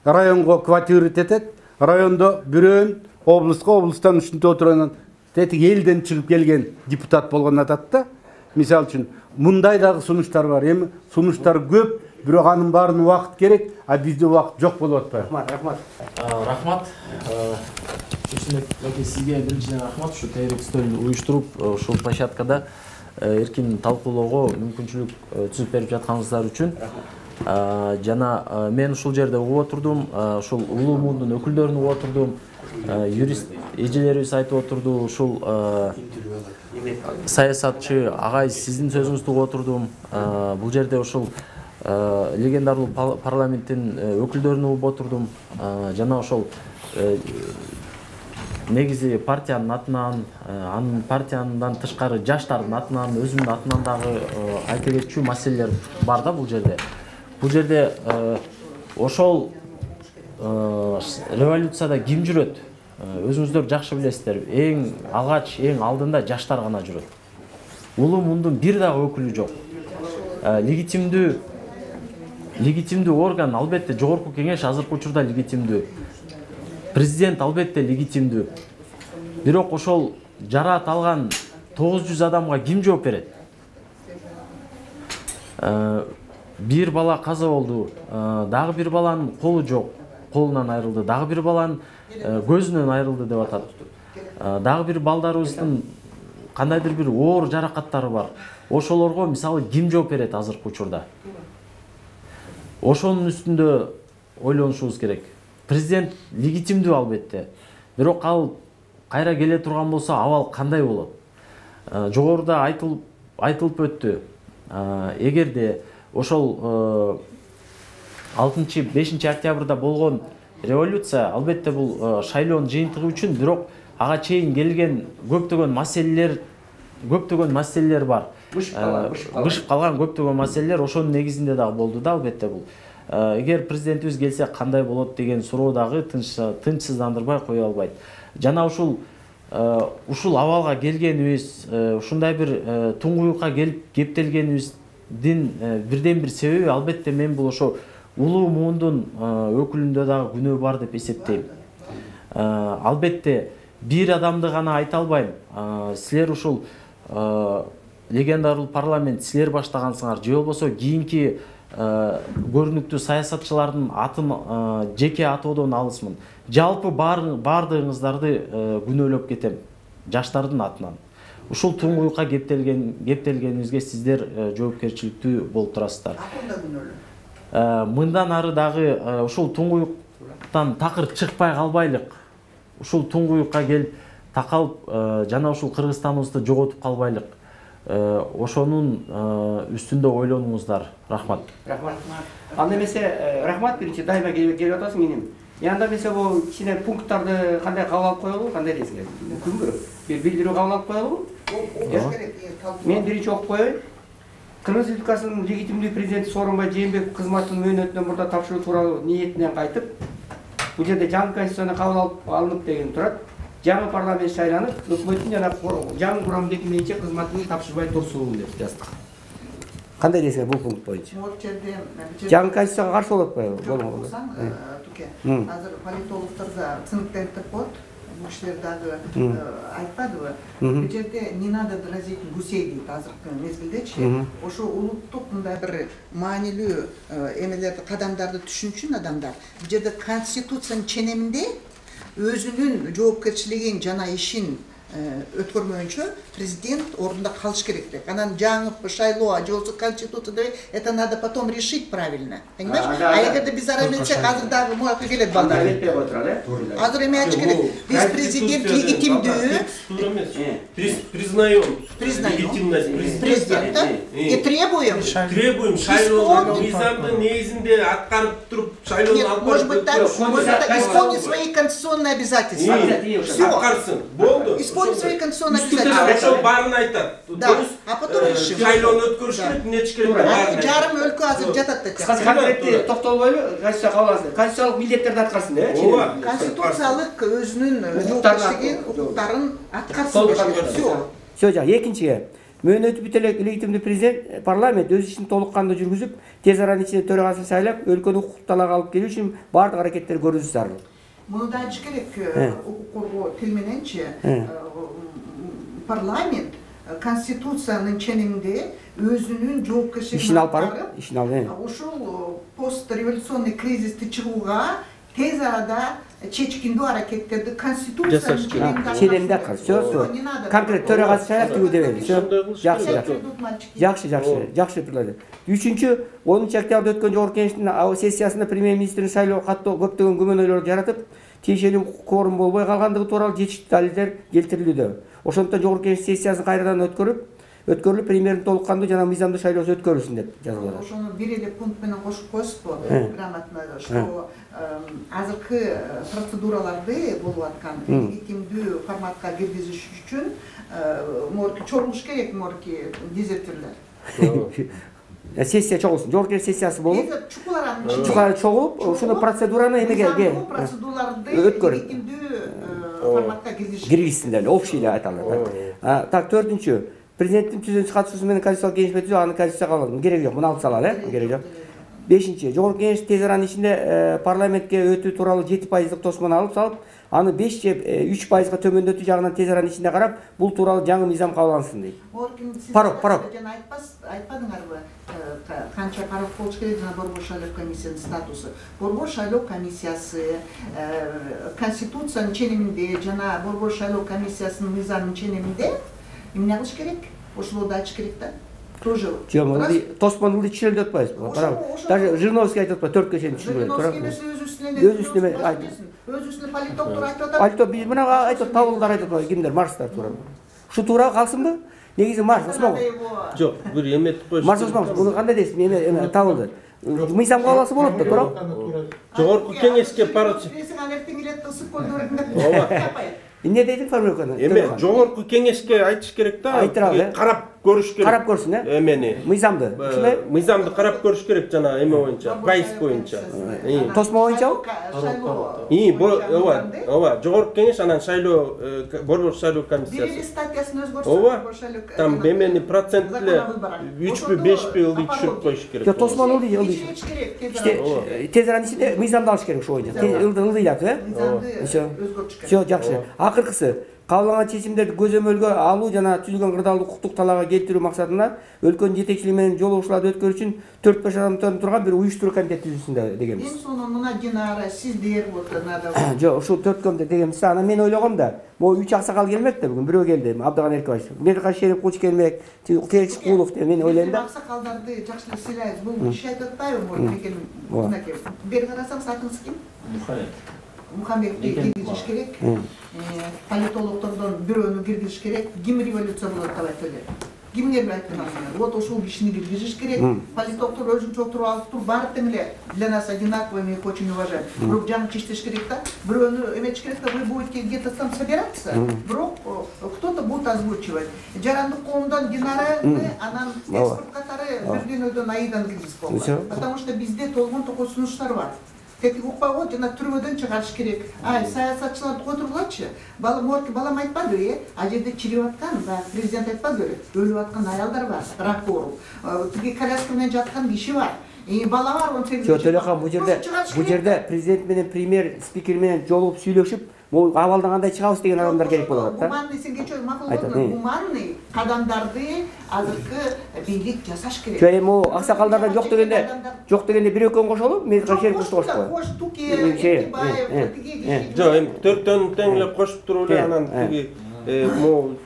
районго квотировать этет, райондо бирөөн облуска, облустан ушинте отурган тетик элден чыгып келген депутат болгон атат да. Мисал үчүн мындай дагы сунуштар бар. Эми сунуштар көп, бирок анын баарына убакыт керек, а бизде убакыт жок болуп атпайбы? Рахмат. Сизге биринчиден рахмат, ушу тейлик столун уюштуруп, ушул площадкада эркин талкуулоого мүмкүнчүлүк түзүп берип жатканыңыздар үчүн. Жана мен ушул жерде угуп отурдум, ушул улуу муундун өкүлдөрүн угуп отурдум, юрист эжелерибиз айтып отурду, ушул саясатчы агай сиздин сөзүңүздү угуп отурдум. Бул жерде ушул легендарлуу парламенттин өкүлдөрүн угуп отурдум. Жана ошол негизи партиянын атынан, анын партияндан тышкары жаштардын атынан, өзүмдүн атынан дагы айта кетчү маселелер бар да бул жерде. Бул жерде ошол революцияда ким жүрөт? Өзүңүздөр жакшы билесиздер. Эң алгач, эң алдында жаштар гана жүрөт. Улуу мундун бир дагы өкүлү жок. Легитимдүү орган албетте жогорку кеңеш азыркы учурда легитимдүү. Президент албетте легитимдүү. Бирок ошол жараат алган 900 адамга ким жооп берет? Бир бала каза болду, дагы бир баланын колу жок, колунан айрылды, дагы бир баланын көзүнөн айрылды деп атат. Дагы бир балдарыбыздын кандайдыр бир оор жаракаттары бар. Ошолорго мисалы ким жооп берет азыркы учурда? Ошонун үстүндө ойлонушубуз керек. Президент легитимдүү албетте. Бирок ал кайра келе турган болсо, абал кандай болот? Жогоруда айтылып өттү. Эгерде ошол 6-5 октябрда болгон революция албетте бул шайлоонун жыйынтыгы үчүн, бирок ага чейин келген көптөгөн маселелер бар. Бышып калган көптөгөн маселелер ошонун негизинде дагы болду да албетте бул. Эгер президентибиз келсе кандай болот деген суроо дагы тынчсыздандырбай кое албайт. Жана ушул абалга келгенибиз, ушундай бир туңгуюкка келип кептелгенибиздин бирден бир себеби албетте мен бул ошо улуу муундун өкүлүндө дагы күнөө бар деп эсептейм. Албетте бир адамды гана айта албайм. Силер ушул легендарлуу парламент силер баштагансыңар, же болбосо кийинки көрүнүктүү саясатчылардын атын жеке атоодон алысмын. Жалпы баардыгыңыздарды күнөөлөп кетем жаштардын атынан. ушул туңгуюкка кептелгенибизге сиздер жоопкерчиликтүү болуп турасыздар. Мындан ары дагы ушул туңгуюктан такыр чыкпай калбайлык, ушул туңгуюкка келип такалып жана ушул Кыргызстаныбызды жоготуп калбайлык, ошонун үстүндө ойлонуңуздар. Рахмат. Рахмат. Анда эмесе рахмат биринчи дайыма келип атасың менин. Янда эмесе бул кичине пункттарды кандай кабыл алып коелу, кандай дейсиңер? Мүмкүнбү? Бир билдирүү кабыл алып коелу? Мен биринчи окуп коеюн. Кыргыз Республикасынын легитимдүү президенти Сооронбай Жээнбеков кызматтын мөөнөтүнөн мурда тапшыруу тууралуу ниетинен кайтып, бул жерде жаңы конституцияны кабыл алынып деген турат. Жаңы парламент шайланып, өкмөттүн жана жаңы курамын бекемейинче кызматын тапшырбай турсун деп жаздык. Кандай дейсиңер бул пункт боюнча? Жаңы конституцияга каршы болот атпайбы? Азыр политологдор да цинктентип коет, бул кишилер дагы айтпадыбы? Бул жерде не надо дразить гусей дейт азыркы мезгилдечи. Ошо улуттук мындай бир маанилүү эмелерди, кадамдарды түшүнүү үчүн адамдар бул жерде конституциянын ченеминде өзүнүн жоопкерчилигин жана ишин өткөрмөйүнчө президент ордунда калыш керек деп. Анан жаңы шайлоо же болбосо конституцияда это надо потом решить правильно. Понимаешь? А эгерде биз ара менсек азыр дагы муака келет балдар. Азыр эме ачыш керек. Биз президент легитимдүү. Признаем легитимность президента и требуем шайлоонун мыйзамдын негизинде аткарып туруп шайлоону алып может быть так, исполнить свои конституционные обязательства. Все. Аткарсын. Болду. Исполнить свои конституционные обязательства. Ошол баарын айтат. Да. А потом решим. Шайлоону өткөрүш керек, эмнечиш керек. Жарым өлкө азыр жатат деп. Конкретти токтолбойлу, конституция кабыл алсын. Конституциялык милдеттерди аткарсын, э? Конституциялык өзүнүн укуктарын аткарсын. Все, жа, экинчиге. Мөөнөтү бүт эле легитимдүү президент парламент өз ишин толук кандуу жүргүзүп, тез аранын ичинде төрагасын сайлап, өлкөнү укуктук талаага алып келүү үчүн баардык аракеттер көрүүсү зарыл. Муну да айтыш керек, укук коргоо тил мененчи парламент конституциянын ченеминде өзүнүн жоопкерчилигин ишин алып барып, ишин алып. Ушул постреволюционный кризисти чыгууга тез арада чечкиндүү аракеттерди конституциянын ченеминде аткарып. Все. Конкрет төрагасы сайлап тигүү дебейли. Жакшы пилот. 3-10 октябрда өткөн жогорку кеңештин сессиясында премьер-министрдин шайлоо каттоо көптөгөн күмөнөөлөрдү жаратып, тиешелүү кворум болбой калгандыгы тууралуу жетиштүү далилдер келтирилүүдө. Ошондуктан жогорку кеңеш сессиясын кайрадан өткөрүлүп, премьердин толук кандуу жана мыйзамдуу шайлоосу өткөрүлсүн деп жазылган. Ошону бир эле пункт менен кошуп коесузбу? Грамотно, что азыркы процедураларды болуп аткан легитимдүү форматка киргизиш үчүн морки чогулуш керек, морки дезертирлер. Сессия чогулсун. Жогорку кеңеш сессиясы болуп, чукулар чогулуп, ушуну процедураны эмеге процедураларды легитимдүү форматка киргизсин деп, общий деп айталат. Так, 4-чү. Президенттин түзүүнүн катышуусу менен конституциялык кеңеш өтүп, аны конституцияга кабыл алуу кереги жок. Муну алып салалы, кереги жок. 5-чи. Жогорку кеңеш тез аранын ичинде парламентке өтүү тууралуу 7% тосмону алып салып, аны 5 же 3%га төмөндөтүү жагынан тез аранын ичинде карап, бул тууралуу жаңы мыйзам кабыл алынсын дейт. Парок. Жана айтпадыңарбы, канча парок болуш керек жана борбор шайлоо комиссиянын статусу. Борбор шайлоо комиссиясы конституциянын ченеминде жана борбор шайлоо комиссиясынын мыйзамынын ченеминде эмне кылыш керек? Ошолорду айтыш керек да. Тоже. Жок, тосмонду түшүрүп атпайсызбы? Даже Жириновский айтып атпайбы, 4 кечени түшүрүп. Өз үстүнө политологдор айтып атат. Айтып, мына айтып табылдар айтып атпайбы, кимдер Марстар тууралуу. Ушу туура калсынбы? Негизи Марс Осмонов. Жок, бир эметип коюш. Марс Осмонов, муну кандай дейсиз? Эме табылды. Мыйзам кабыл алса болот да, туура? Жогорку кеңешке барчу. Эмне дейт формулировканы? Эме жогорку кеңешке айтыш керек да. Карап көрүш керек. Карап көрсүн, э? Эмени? Мыйзамды. Ушундай? Мыйзамды карап көрүш керек жана эме боюнча, прайс боюнча. Тосмо боюнчабы? Ооба, жогорку кеңеш анан шайлоо, борбор шайлоо комиссиясы. Бир статьясын өзгөртүп, борбор шайлоо. Там эмени процентле 3пү, 5пү ылдый түшүрүп коюш керек. Жок, тосмону ылдый. Тез аранын ичинде мыйзамды алыш керек ошо боюнча. Ылдыйлап, э? Мыйзамды өзгөртүш керек. Все, жакшы. Акыркысы кабыл алган чечимдерди көзөмөлгө алуу жана түзүлгөн кырдаалды укуктук талаапка келтирүү максатында өлкөнүн жетекчилиги менен жолугушууларды өткөрүү үчүн 4-5 адамдан турган бир уюштуруу комитет түзүлсүн дегенбиз. Эң сону мына Динара, сиздер вот надо. Жок, ушул 4 комитет дегенбиз. Анан мен ойлогом да, могу 3 аксакал келмек да бүгүн. Бирөө келди, Абдыган Эркебаев. Мирка Шерип Куч келмек, Кулов деп мен ойлойм да. Аксакалдарды жакшы сыйлайбыз. Бул киши айтып атпайбы, может экен. Мынакей. Бери карасаң сатыңыз ким? Мухаммедти киргизиш керек. Политологдордон бирөөнү киргизиш керек. Ким революция болот деп айтылды. Кимге айтасыңар? Вот ошол кишини киргизиш керек. Политологдор өзүнчө отуруп алып туруп баары тең эле для нас одинаково, мы их очень уважаем. Бирок жаңы чечтеш керек да. Бирөөнү эметиш керек да, вы будете где-то там собираться. Бирок кто-то будет озвучивать. Жарандык коомдон Динараны, анан экспорт катары Бирденөдөн Аиданы киргизип койгон. Потому что бизде толгон токой сунуштар бар. Тетиги укпагы жана түрмөдөн чыгарыш керек. Ай, саясатчыларды отуругулачы. Балам айтпады, а жерде чирип аткан, президент айтпады, өлүп аткан аялдар бар, рак ооруп. Тиги коляска менен жаткан киши бар. Бала бар 18 жаш. Төлөкан, бул жерде президент менен премьер спикер менен жолугуп сүйлөшүп, могу абалдан кандай чыгабыз деген адамдар керек болуп атат да. Гуманный сенге чөй макул гуманный кадамдарды азыркы бийлик жасаш керек. Чөй могу аксакалдардан жок дегенде бир экөөн кошолуп, мен кашер кошуп коюп. Кош Туке, Текебаев, тиги. Жок, төртөн тең эле кошуп туруп эле анан тиги могу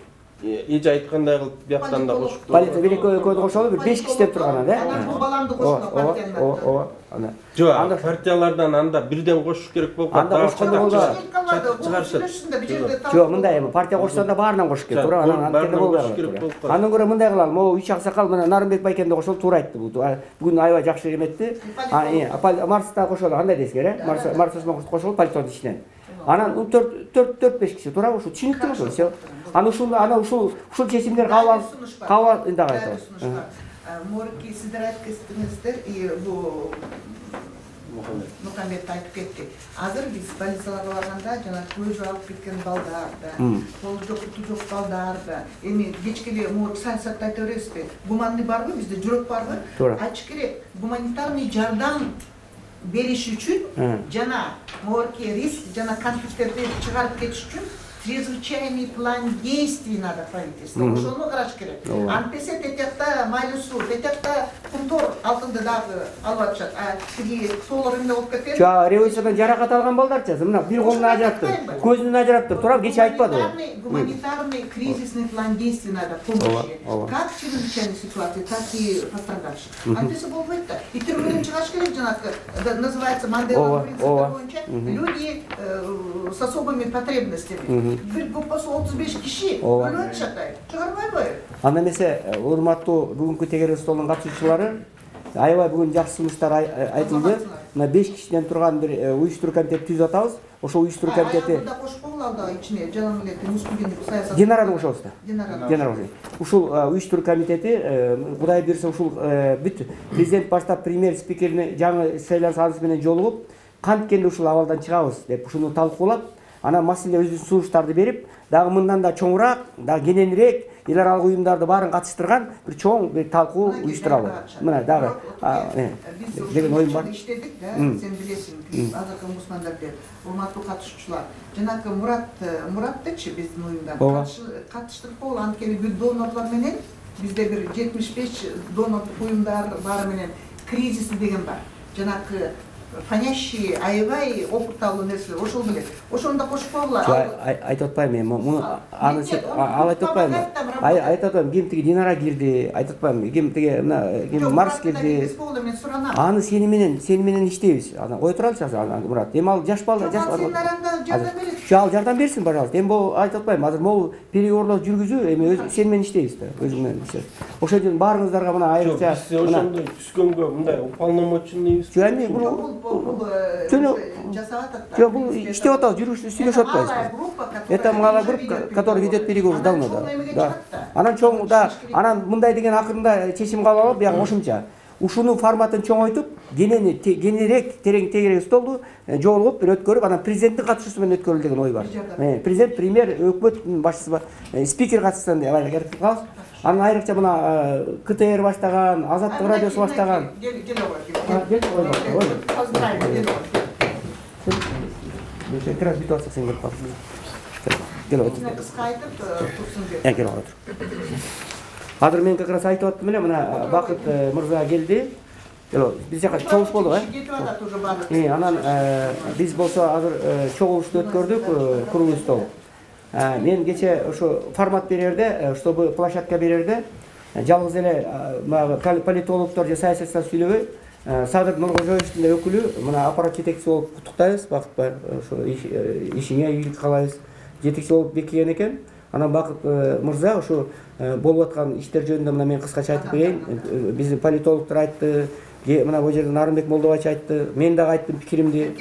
эже айткандай кылып бияктан да кошуп. Полиция бир экөөнү кошолуп, бир 5 киши деп турган да. Анан бул баламды кошкон партиядан. Ооба. Жок, партиялардан анда бирден кошуш керек болуп калды. Анда кошкондо болду. Жок, мындай эми партия кошсоң да баарынан кошуш керек. Туура анан анткенде болбой калат. Андан көрө мындай кылалы, могу 3 аксакал менен Нарымбек Байкенди кошолуп туура айтты. Бүгүн аябай жакшы эметти. Марста кошолу, кандай дейсиңер, э? Марс Осмон кошолуп полициянын ичинен. Анан 4-5 киши туура ушул түшүнүктүү ошол все. Ушул чечимдер кабыл инде айтабыз. Морки сиздер айткыздыңыздар, бул Мухаммед айтып кетти. Азыр биз больницаларга барганда жана көзү алып кеткен балдар, колу жок, куту жок балдар, эми кечкеле могу саясатты айта бересизби? Гуманный барбы, бизде жүрөк барбы? Айтыш керек. Гуманитарный жардам бериш үчүн жана морки риск жана конфликттерди чыгарып кетиш үчүн чрезвычайный план действий надо правительство. Ошону караш керек. Антесе тетекта майлысуу, тетекта кумтор алтынды дагы алып атышат. Тиги солор эмне болуп кеткен? Жа революциядан жаракат алган балдарчы, мына бир колун ажыраптыр, көзүн ажыраптыр. Туура кече айтпады. Гуманитарный кризисный план действий надо помощи. Как в чрезвычайной ситуации, так и пострадавших. Антесе болбойт да. И түрмөдөн чыгаш керек жанагы, называется Мандела принципи боюнча, люди с особыми потребностями. Бир группасы 35 киши өлүп атышат. Чыгарбайбы? Анда эмесе, урматтуу бүгүнкү тегерес столдун катышуучулары, аябай бүгүн жакшы сунуштар айтылды. Мына 5 кишиден турган бир уюштуруу комитет түзүп атабыз. Ошол уюштуруу комитети Анда кошуп койгула да ичине жаным эле мускулдук саясат. Динараны кошобуз да. Динара. Ушул уюштуруу комитети Кудай берсе ушул бүт президент баштап премьер спикерини жаңы сайланса менен жолугуп, канткенде ушул абалдан чыгабыз деп ушуну талкуулап, анан маселе өзүнүн сунуштарды берип, дагы мындан да чоңураак, дагы кененирээк эл аралык уюмдарды баарын катыштырган бир чоң бир талкуу уюштуралы. Мына дагы деген оюм бар. Иштедик да, сен билесиң, азыркы мусмандар деп, урматтуу катышуучулар. Жанагы Мураттычы биздин уюмдан катыштырып койгул, анткени бүт донорлор менен бизде бир 75 донорлук уюмдар баары менен кризис деген бар. Жанагы фонящие, аябай опыт алуу нерселер, ошол билет. Ошону да кошуп койгула. Айтып атпайм мен, ал айтып атпайм. Айтып атпайм, ким тиги Динара кирди, айтып атпайм, ким тиги Марс кирди. Аны сени менен иштейбиз. Анан кой туралычы азыр Мурат. Эми ал жаш бала, ал жардам берсин, пожалуйста. Эми бул айтып атпайм, азыр могу переговорлор жүргүзүү, эми сен менен иштейбиз да, өзүң менен иштейбиз. Ошол үчүн баарыңыздарга мына айрыкча ошондой түшкөнгө мындай уполномоченныйбиз. Жок, бул иштеп атабыз, жүрүшүп сүйлөшүп атпайбызбы? Это малая группа, которая ведет переговоры давно, да. Анан чоң да, анан мындай деген акырында чечим кабыл алып, бияка кошумча. Ушунун форматын чоңойтуп, кененирээк, тегерек столду жолугуп, бир өткөрүп, анан президенттин катышуусу менен өткөрүлдү деген ой бар. Президент, премьер, өкмөттүн башчысы, спикер катышсын деп аракет кылабыз. Анан айрыкча мына КТР баштаган, Азаттык радиосу баштаган. Келіп Сізне отыр. қысқа айтып Тұрсынбек. Келіп отыр. Азыр мен как раз айтып аттым эле, мына Бакыт мырза келди. Биз жака чогулуш болду, Кетип атат уже баары. Анан биз болсо азыр чогулушту өткөрдүк, круглый стол. Мен кече ошо формат берерде, чтобы площадка берерде, жалгыз эле политологдор же саясатчылар сүйлөбөй, Садыр Нуркожоевичтин өкүлү, мына аппарат жетекчиси болуп куттуктайбыз, Бакытбай, ошо ишиңе ийгилик каалайбыз. Жетекчи болуп бекиген экен. Анан Бакыт мырза ошо болуп аткан иштер жөнүндө мына мен кыскача айтып берейин. Биздин политологдор айтты, мына бул жерде Нарымбек Молдобаевич айтты, мен дагы айттым пикиримди.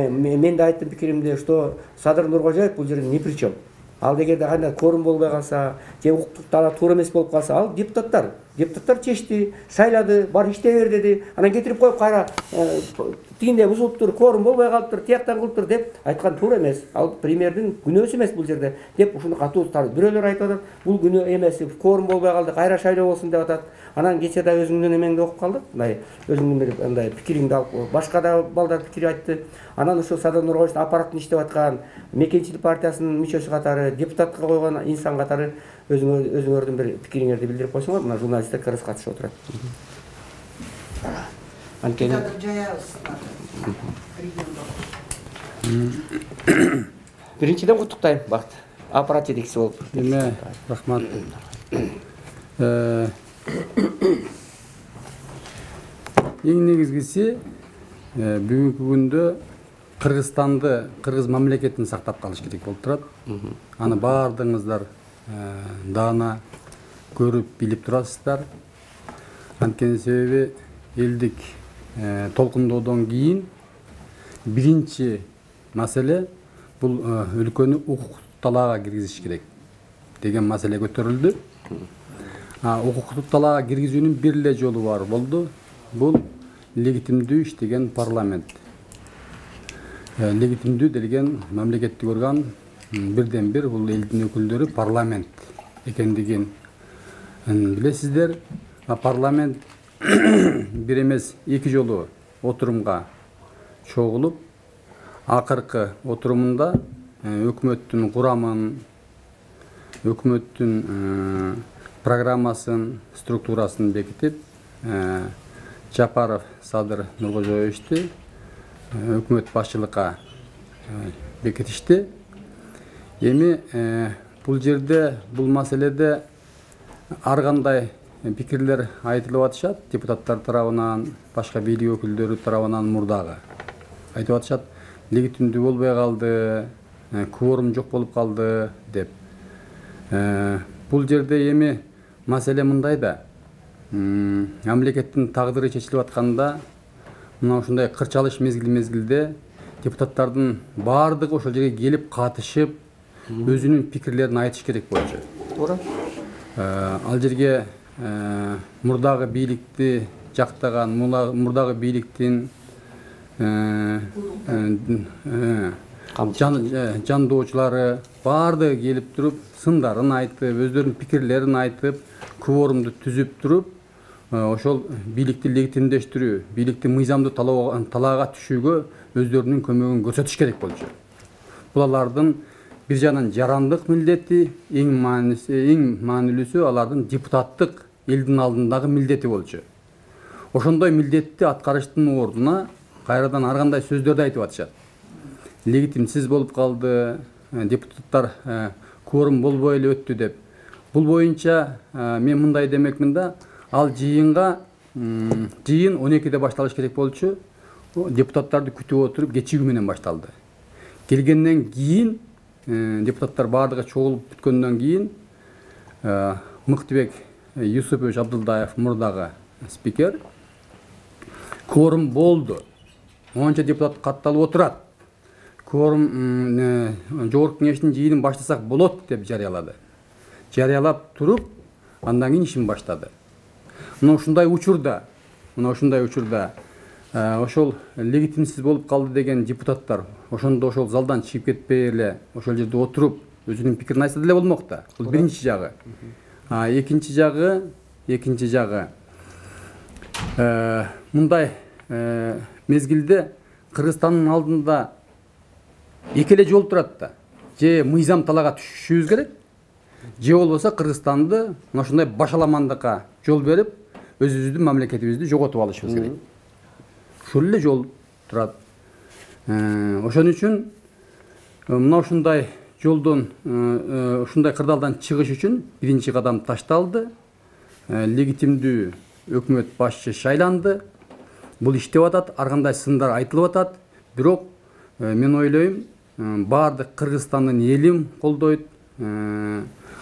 Мен да айттым пикиримди, что Садыр Нуркожоев бул жерде ни при чем. Ал эгерде кандай кворум болбой калса, же укуктук талап туура эмес болуп калса, ал депутаттар чечти, шайлады, бар иштей бер деди. Анан кетирип коюп кайра тигиндей бузулуптур, кворум болбой калыптыр, тияктан кылыптыр деп айткан туура эмес. Ал премьердин күнөөсү эмес бул жерде деп ушуну катуу бирөөлөр айтып атат. Бул күнөө эмес, кворум болбой калды, кайра шайлоо болсун деп атат. Анан кече да өзүңдүн эмеңди окуп калдык. Мындай өзүңдүн бир андай пикириңди алып, башка да балдар пикир айтты. Анан ошо Садыр Нуркожоевич аппараттын иштеп аткан Мекенчилик партиясынын мүчөсү катары, депутатка койгон инсан катары өзүңөрдүн бир пикириңерди билдирип койсоңор, мына журналисттер кыргыз катышып отурат. Анткени биринчиден куттуктайм, Бакыт. Аппарат жетекчиси болуп. Рахмат. Эң негизгиси бүгүнкү күндө Кыргызстанды, кыргыз мамлекетин сактап калыш керек болуп турат. Аны баардыгыңыздар даана көрүп, билип турасыздар. Анткени себеби элдик толкундоодон кийин биринчи маселе бул өлкөнү укуктук талаага киргизиш керек деген маселе көтөрүлдү. Укуктук талаага киргизүүнүн бир эле жолу бар болду. Бул легитимдүү иштеген парламент. Легитимдүү делген мамлекеттик орган бирден бир бул элдин өкүлдөрү парламент экендигин билесиздер. Парламент бир эмес эки жолу отурумга чогулуп, акыркы отурумунда өкмөттүн курамын, өкмөттүн программасын, структурасын бекитип, Жапаров Садыр Нуркожоевичти өкмөт башчылыкка бекитишти. Эми бул жерде, бул маселеде ар кандай пикирлер айтылып атышат, депутаттар тарабынан, башка бийлик өкүлдөрү тарабынан мурдагы айтып атышат. Легитимдүү болбой калды, кворум жок болуп калды деп. Бул жерде эми маселе мындай да. Мамлекеттин тагдыры чечилип атканда, мына ушундай кырчалыш мезгилде депутаттардын баардыгы ошол жерге келип катышып, өзүнүн пикирлерин айтыш керек болчу. Туура. Ал жерге мурдагы бийликти жактаган, мурдагы бийликтин жандоочулары баардыгы келип туруп, сындарын айтып, өздөрүнүн пикирлерин айтып, кворумду түзүп туруп, ошол бийликти легитимдештирүү, бийликти мыйзамдуу талаага түшүүгө өздөрүнүн көмөгүн көрсөтүш керек болчу. Бул алардын бир жагынан жарандык милдети, эң маанилүүсү алардын депутаттык элдин алдындагы милдети болчу. Ошондой милдетти аткарыштын ордуна кайрадан ар кандай сөздөрдү айтып атышат. Легитимсиз болуп калды, депутаттар кворум болбой эле өттү деп. Бул боюнча мен мындай демекмин да, ал жыйын 12-де башталыш керек болчу. Депутаттарды күтүп отуруп кечигүү менен башталды. Келгенден кийин депутаттар баардыгы чогулуп бүткөндөн кийин Мыктыбек Юсупович Абдылдаев мурдагы спикер кворум болду. Онча депутат катталып отурат. Кворум жогорку кеңештин жыйынын баштасак болот деп жарыялады. Жарыялап туруп, андан кийин ишин баштады. Мына ушундай учурда ошол легитимсиз болуп калды деген депутаттар ошондо ошол залдан чыгып кетпей эле ошол жерде отуруп өзүнүн пикирин айтса деле болмок да. Бул биринчи жагы. Экинчи жагы мындай мезгилде Кыргызстандын алдында эки эле жол турат да. же мыйзам талаага түшүшүбүз керек, же болбосо Кыргызстанды мына ушундай башаламандыкка жол берип, өзүбүздүн мамлекетибизди жоготуп алышыбыз керек. Ушул эле жол турат. Ошон үчүн мына ушундай жолдон, ушундай кырдаалдан чыгыш үчүн биринчи кадам ташталды. Легитимдүү өкмөт башчы шайланды. Бул иштеп атат, ар кандай сындар айтылып атат. Бирок мен ойлойм, баардык Кыргызстандын элин колдойт.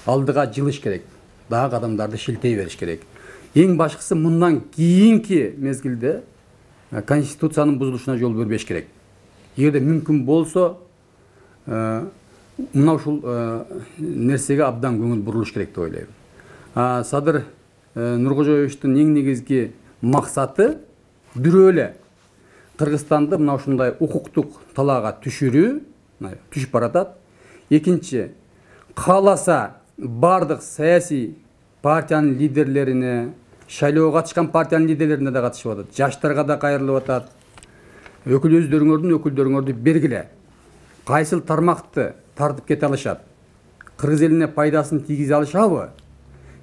Алдыга жылыш керек. Дагы адамдарды шилтей бериш керек. Эң башкысы мындан кийинки мезгилде конституциянын бузулушуна жол бербеш керек. Эгерде мүмкүн болсо, мына ушул нерсеге абдан көңүл бурулуш керек деп ойлойм. Садыр Нуркожоевичтин эң негизги максаты бирөө эле Кыргызстанды мына ушундай укуктук талаага түшүрүү, түшүп баратат. Экинчи, кааласа бардык саясий партиянын лидерлерине, шайлоого катышкан партиянын лидерлерине да катышып атат. Жаштарга да кайрылып атат. Өкүлдөрүңөрдүн өкүлдөрүңөрдү бергиле. Кайсыл тармакты тартып кете алышат? Кыргыз элине пайдасын тийгизе алышабы?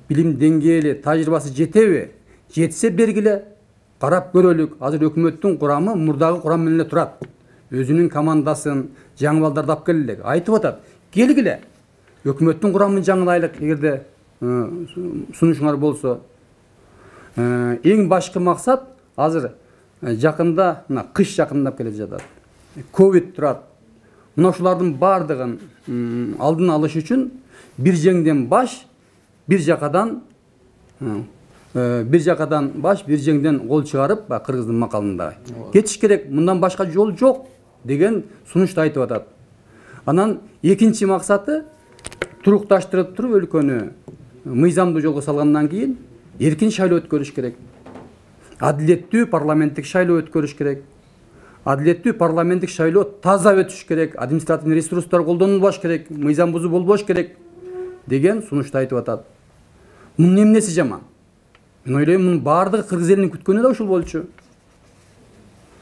Билим деңгээли, тажрыйбасы жетеби? Жетсе бергиле. Карап көрөлүк. Азыр өкмөттүн курамы мурдагы курам менен эле турат. Өзүнүн командасын, жаңы балдарды алып келелек. Айтып атат. Келгиле. Өкмөттүн курамын жаңылайлык, эгерде сунушуңар болсо. Эң башкы максат азыр жакында, мына кыш жакындап келе жатат. Ковид турат. Мына ушулардын бардыгын алдын алыш үчүн бир жеңден баш, бир жакадан баш, бир жеңден кол чыгарып, Кыргыздын макалында кетиш керек, мындан башка жол жок деген сунушту айтып атат. Анан экинчи максаты турукташтырып туруп өлкөнү мыйзамдуу жолго салгандан кийин эркин шайлоо өткөрүш керек. Адилеттүү парламенттик шайлоо өткөрүш керек. Адилеттүү парламенттик шайлоо таза өтүш керек. Административный ресурстар колдонулбаш керек. Мыйзам бузуу болбош керек деген сунушту айтып атат. Мунун эмнеси жаман? Мен ойлойм, мунун баардыгы кыргыз элинин күткөнү да ушул болчу.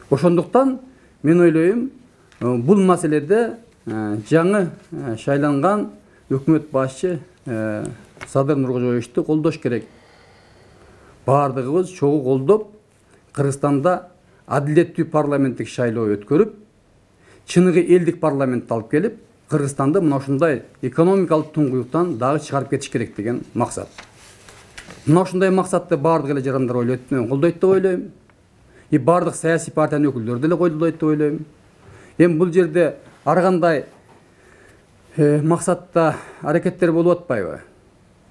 Ошондуктан мен ойлойм, бул маселеде жаңы шайланган өкмөт башчы Садыр Нуркожоевичти колдош керек. Баардыгыбыз чогуу колдоп, Кыргызстанда адилеттүү парламенттик шайлоо өткөрүп, чыныгы элдик парламентти алып келип, Кыргызстанды мына ушундай экономикалык туңгуюктан дагы чыгарып кетиш керек деген максат. Мына ушундай максатты баардык эле жарандар колдойт деп ойлойм. И баардык саясий партиянын өкүлдөрү деле колдойт деп ойлойм. Эми бул жерде ар кандай максатта аракеттер болуп атпайбы?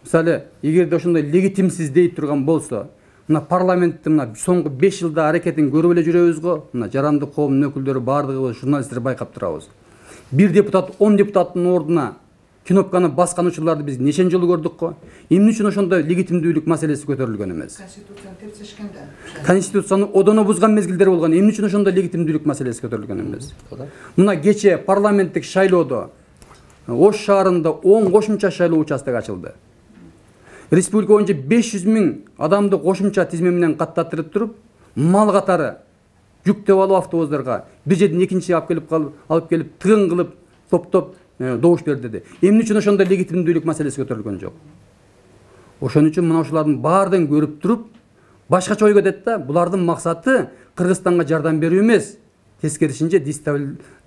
Мисалы, эгерде ошондой легитимсиз дей турган болсо, мына парламенттин мына соңку 5 жылда аракетин көрүп эле жүрөбүз го. Мына жарандык коомдун өкүлдөрү баардыгыбыз журналисттер байкап турабыз. Бир депутат 10 депутаттын ордуна кнопканы баскан учурларды биз нечен жолу көрдүк го. Эмне үчүн ошондой легитимдүүлүк маселеси көтөрүлгөн эмес? Конституцияны терсешкенде. Конституцияны одоно бузган мезгилдер болгон. Эмне үчүн ошондой легитимдүүлүк маселеси көтөрүлгөн эмес? Мына кече парламенттик шайлоодо Ош шаарында 10 кошумча шайлоо участок ачылды. Республика боюнча 500 000 адамды кошумча тизме менен каттаттырып туруп, мал катары жүктөп алып автобустарга бир жерден экинчиге алып келип тыгын кылып, топтоп добуш берди. Эмне үчүн ошондой легитимдүүлүк маселеси көтөрүлгөн жок? Ошон үчүн мына ушулардын баардыгын көрүп туруп, башкача ой кетет да, булардын максаты Кыргызстанга жардам берүү эмес, тескерисинче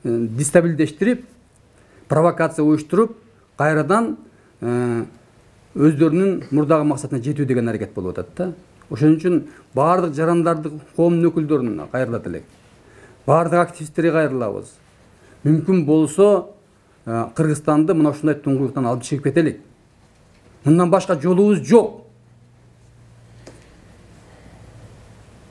дестабилдештирип, провокация уюштуруп, кайрадан өздөрүнүн мурдагы максатына жетүү деген аракет болуп атат да. Ошон үчүн баардык жарандарды, коомдун өкүлдөрүнө кайрылат элек. Баардык активисттерге кайрылабыз. Мүмкүн болсо Кыргызстанды мына ушундай туңгуюктан алып чыгып кетелик. Мындан башка жолубуз жок.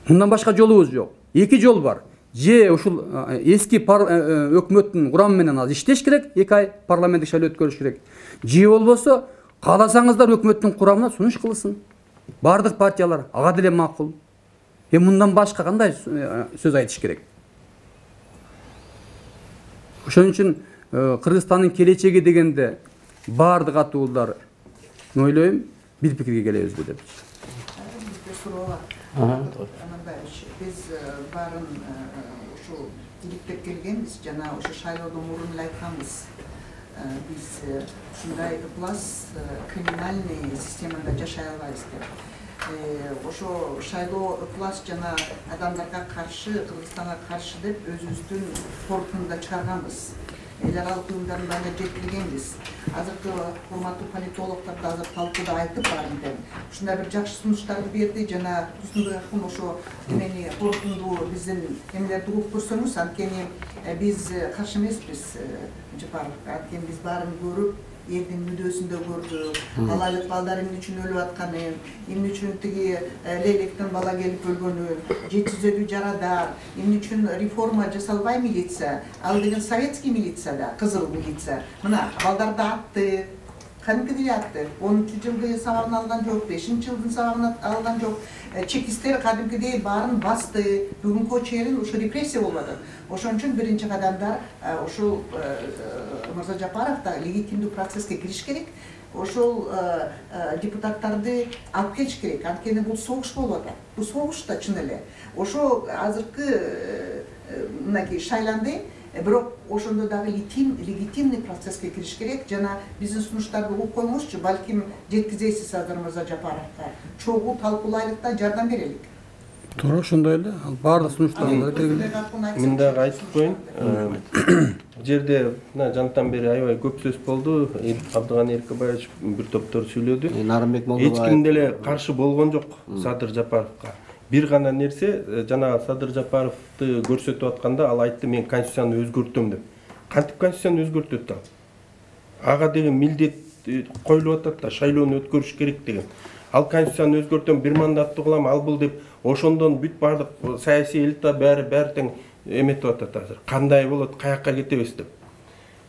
Мындан башка жолубуз жок. Эки жол бар. Же ушул эски өкмөттүн курамы менен аз иштеш керек, 2 ай парламенттик шайлоо өткөрүш керек. Же болбосо кааласаңыздар өкмөттүн курамына сунуш кылсын. Бардык партиялар ага деле макул. Мындан башка кандай сөз айтыш керек? Ошон үчүн Кыргызстандын келечеги дегенде бардык атуулар ойлойм бир пикирге келебизби деп. Биз баарын ушул иликтеп келгенбиз, жана ошо шайлоодон мурун эле айтканбыз. Biz ушундай ыплас криминальный системада жашай албайбыз деп. Ошо шайлоо ыплас жана адамдарга каршы, Кыргызстанга каршы деп өзүбүздүн корутунда чыгарганбыз. Эл аралык уюмдардын баарына жеткиргенбиз. Азыркы урматтуу политологдор да азыр талкууда айтып баарын ушундай бир жакшы сунуштарды берди жана Турсунбек акын ошо эмени корутунду биздин эмелерди угуп көрсөңүз, анткени биз каршы эмеспиз Жапаровго, анткени биз баарын көрүп элдин мүдөөсүн да көрдүк. Алайлык балдар эмне үчүн өлүп атканын, эмне үчүн тиги лейлектен бала келип өлгөнүн, 750 жарадар, эмне үчүн реформа жасалбай милиция, ал деген советский милиция да, кызыл милиция. Мына балдарды атты, кадимкидей атты. 13-жылдын сабагын алган жок, 5-жылдын сабагын алган жок. Чекисттер кадимкидей баарын басты. Бүгүнкү чейин ушу репрессия болуп атат. Ошон үчүн биринчи кадамдар ошол Мырза Жапаров да легитимдүү процесске кириш керек. Ошол депутаттарды алып келиш керек. Анткени бул согуш болуп атат. Бул согуш да чын эле. Ошо азыркы мынакей шайланды, бирок ошондо дагы легитимный процесске кириш керек. Жана биздин сунуштарды угуп койңузчу, балким жеткизесиз азыр Мырза Жапаровго. Чогуу талкуулайлык да жардам берелик. Туура ошондой эле. Баардык сунуштарды бергиле. Мен дагы айтып коеюн. Жерде жантан бери аябай көп сөз болду. Абдыган Эркебаевич бир топтор сүйлөдү. Нарымбек Молдобаев. Эч ким деле каршы болгон жок Садыр Жапаровго. Бир гана нерсе, жана Садыр Жапаровду көрсөтүп атканда ал айтты, мен конституцияны өзгөртөм деп. Кантип конституцияны өзгөртөт ал? Ага деген милдет коюлуп атат да, шайлоону өткөрүш керек деген. Ал конституцияны өзгөртөм, бир мандатты кылам, ал бул деп, ошондон бүт бардык саясий элита баары тең эметип атат азыр. Кандай болот, каякка кетебиз деп.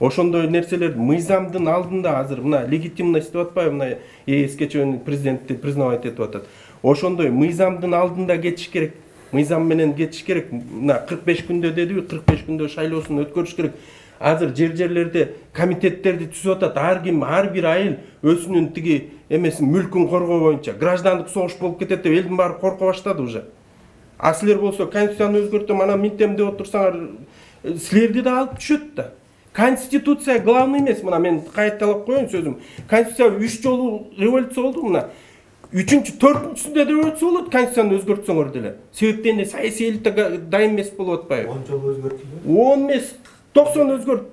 Ошондой нерселер мыйзамдын алдында азыр мына легитимность деп атпайбы, мына ээске чейин президентти признавать этип атат. Ошондой мыйзамдын алдында кетиш керек. Мыйзам менен кетиш керек. Мына 45 күндө дедиби, 45 күндө шайлоосун өткөрүш керек. Азыр жерлерде комитеттерди түзүп атат. Ар ким, ар бир айыл өзүнүн тиги эмесин мүлкүн коргоо боюнча. Граждандык согуш болуп кетет деп элдин баары корко баштады уже. А силер болсо конституцияны өзгөртөм, анан минтем деп отурсаңар, силерди да алып түшөт да. Конституция главный эмес. Мына мен кайратталып коеюн сөзүм. Конституция 3 жолу революция болду мына. 3-чү, 4-чүсүндө революция болот, конституцияны өзгөртсөңөр деле. Себептен саясий элита дайым эмес болуп атпайбы? 10 жолу өзгөртүлдү. 10 эмес, 90 өзгөрт.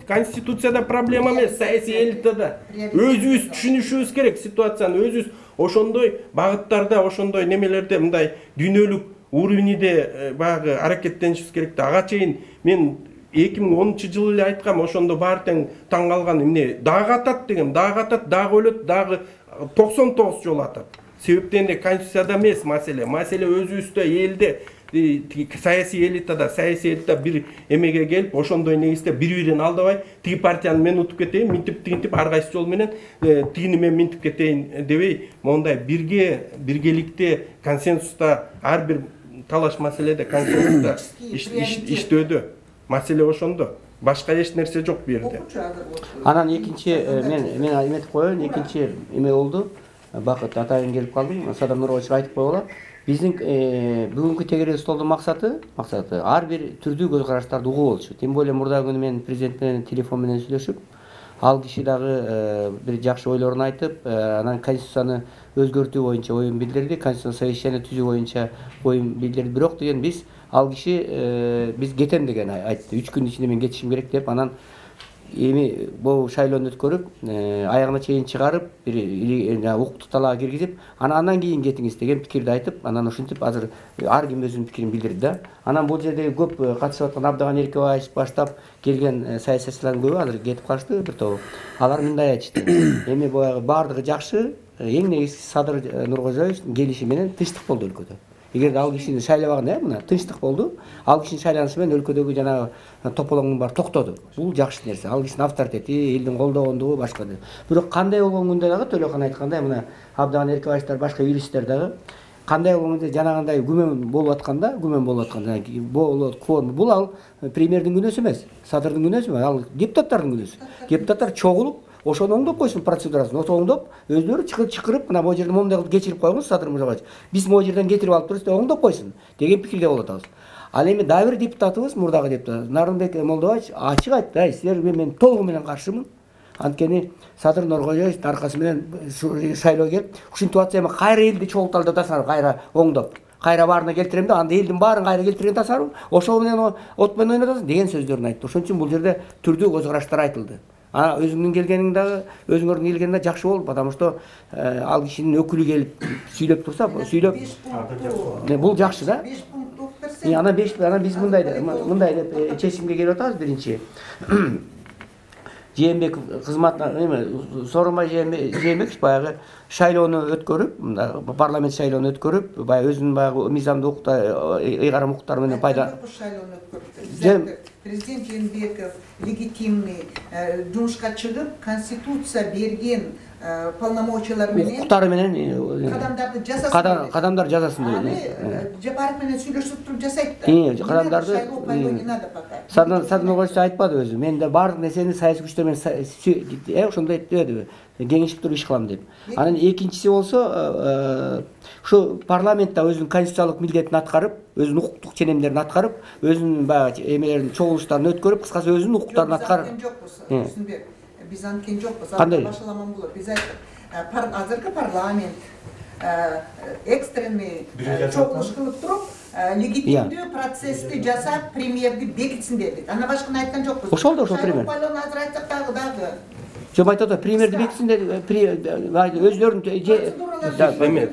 Конституцияда проблема эмес, саясий элитада. Өзүбүз түшүнүшүбүз керек ситуацияны, өзүбүз ошондой багыттарда, ошондой немелерде, мындай дүйнөлүк уровеньде баягы аракеттенишибиз керек да. Ага чейин мен 2010-жылы эле айткам, ошондо баары тең таң калган эмне, дагы атат дегем, дагы атат, дагы өлөт, дагы 99 жолу атат. Себептен конституцияда эмес маселе, маселе өзүбүздө элде, саясий элита бир эмеге келип, ошондой негизде бири-бирин алдабай, тиги партияны мен утуп кетейин, минтип тигинтип, ар кайсы жол менен тигини мен минтип кетейин дебей, мондай биргеликте, консенсуста, ар бир талаш маселеде консенсуста иштөөдө. Маселе ошондо. Башка эч нерсе жок бу жерде. Анан экинчи мен эметип коеюн, экинчи эме болду. Бакыт атайын келип калдым. Садыр Нурбаевичке айтып койгула. Биздин бүгүнкү тегерек столдун максаты ар бир түрдүү көз караштарды угуу болчу. Тем более мурда күнү мен президент менен телефон менен сүйлөшүп, ал киши дагы бир жакшы ойлорун айтып, анан конституцияны өзгөртүү боюнча оюн билдирди, конституциялык совещание түзүү боюнча оюн билдирди. Бирок деген ал киши биз кетем деген айтты. 3 күн ичинде мен кетишим керек деп, анан эми бул шайлоону өткөрүп, аягына чейин чыгарып, бир укуктук талаага киргизип, анан кийин кетиңиз деген пикирди айтып, анан ушинтип азыр ар ким өзүнүн пикирин билдирди да. Анан бул жерде көп катышып аткан Абдыган Эркебаевич баштап келген саясатчылардын көбү азыр кетип калышты бир тобу. Алар мындай айтышты. Эми баардыгы жакшы, эң негизгиси Садыр Нуркожоевичтин келиши менен тынчтык болду өлкөдө. Эгер ал кишини шайлабаганда, мына тынчтык болду. Ал кишинин шайланышы менен өлкөдөгү жанагы тополоңдун баары токтоду. Бул жакшы нерсе. Ал кишинин авторитети, элдин колдогондугу башка. Бирок кандай болгон күндө дагы Төлөкан айткандай, мына Абдыган Эркебаевичтер, башка юристтер дагы кандай болгон күндө жанагындай күмөн болуп атканда, бул ал премьердин күнөөсү эмес, Садырдын күнөөсү эмес, ал депутаттардын күнөөсү. Депутаттар чогулуп ошону оңдоп койсун процедурасын. Оңдоп, өзлөрү чакырып, мына бул жерде момундай кылып кечирип койгуңуз Садыр Мырзабаевич. Биз могу жерден кетирип алып туруп, оңдоп койсун деген пикирде болот азыр. Ал эми дагы бир депутатыбыз, мурдагы депутат Нарынбек Молдобаевич ачык айтты, силерге мен толугу менен каршымын. Анткени Садыр Нуркожоевичтин аркасы менен шайлоо келип, ушинтип атса эми кайра элди чогулталды тасарып, кайра оңдоп, кайра баарына келтирем да, анда элдин баарын кайра келтирген тасарып, ошол менен от менен ойнотосуң деген сөздөрүн айтты. Ошон үчүн бул жерде түрдүү көз караштар айтылды. Өзүңдүн келгениң дагы, өзүңөрдүн келгениң да жакшы болду, потому что ал кишинин өкүлү келип сүйлөп турса, сүйлөп бул жакшы да. 5 пункт берсең. Анан биз мындай деп чечимге келип атабыз. Биринчи, Жээнбеков кызматына Сооронбай Жээнбекович баягы шайлоону өткөрүп, парламент шайлоону өткөрүп, баягы өзүнүн баягы мыйзамдуу ыйгарым укуктары менен пайда Президент Жээнбеков легитимный жумушка чыгып, конституция берген полномочиялар менен укуктары менен кадамдар жасасын деп. Жапаров менен сүйлөшүп туруп жасайт да. Кадамдарды Садыр Нуркожоевич айтпады өзү. Мен да баардык нерсени саясий күчтөр менен ошондой дебеди, кеңешип туруп иш кылам деп. Анан экинчиси болсо, ушу парламентте өзүнүн конституциялык милдетин аткарып, өзүнүн укуктук ченемдерин аткарып, өзүнүн баягы эмелерин чогулуштарын өткөрүп, кыскасы өзүнүн укуктарын аткарып. Биз анткен жокпуз. Кандай? Башаламан болот. Биз айттык. Азыркы парламент экстренный чогулуш кылып туруп, легитимдүү процессти жасап, премьерди бекитсин дедик. Ана башканы айткан жокпуз. Ошол премьер. Азыр айтсак дагы. Жок айтат, премьерди бекитсин деди, өздөрүн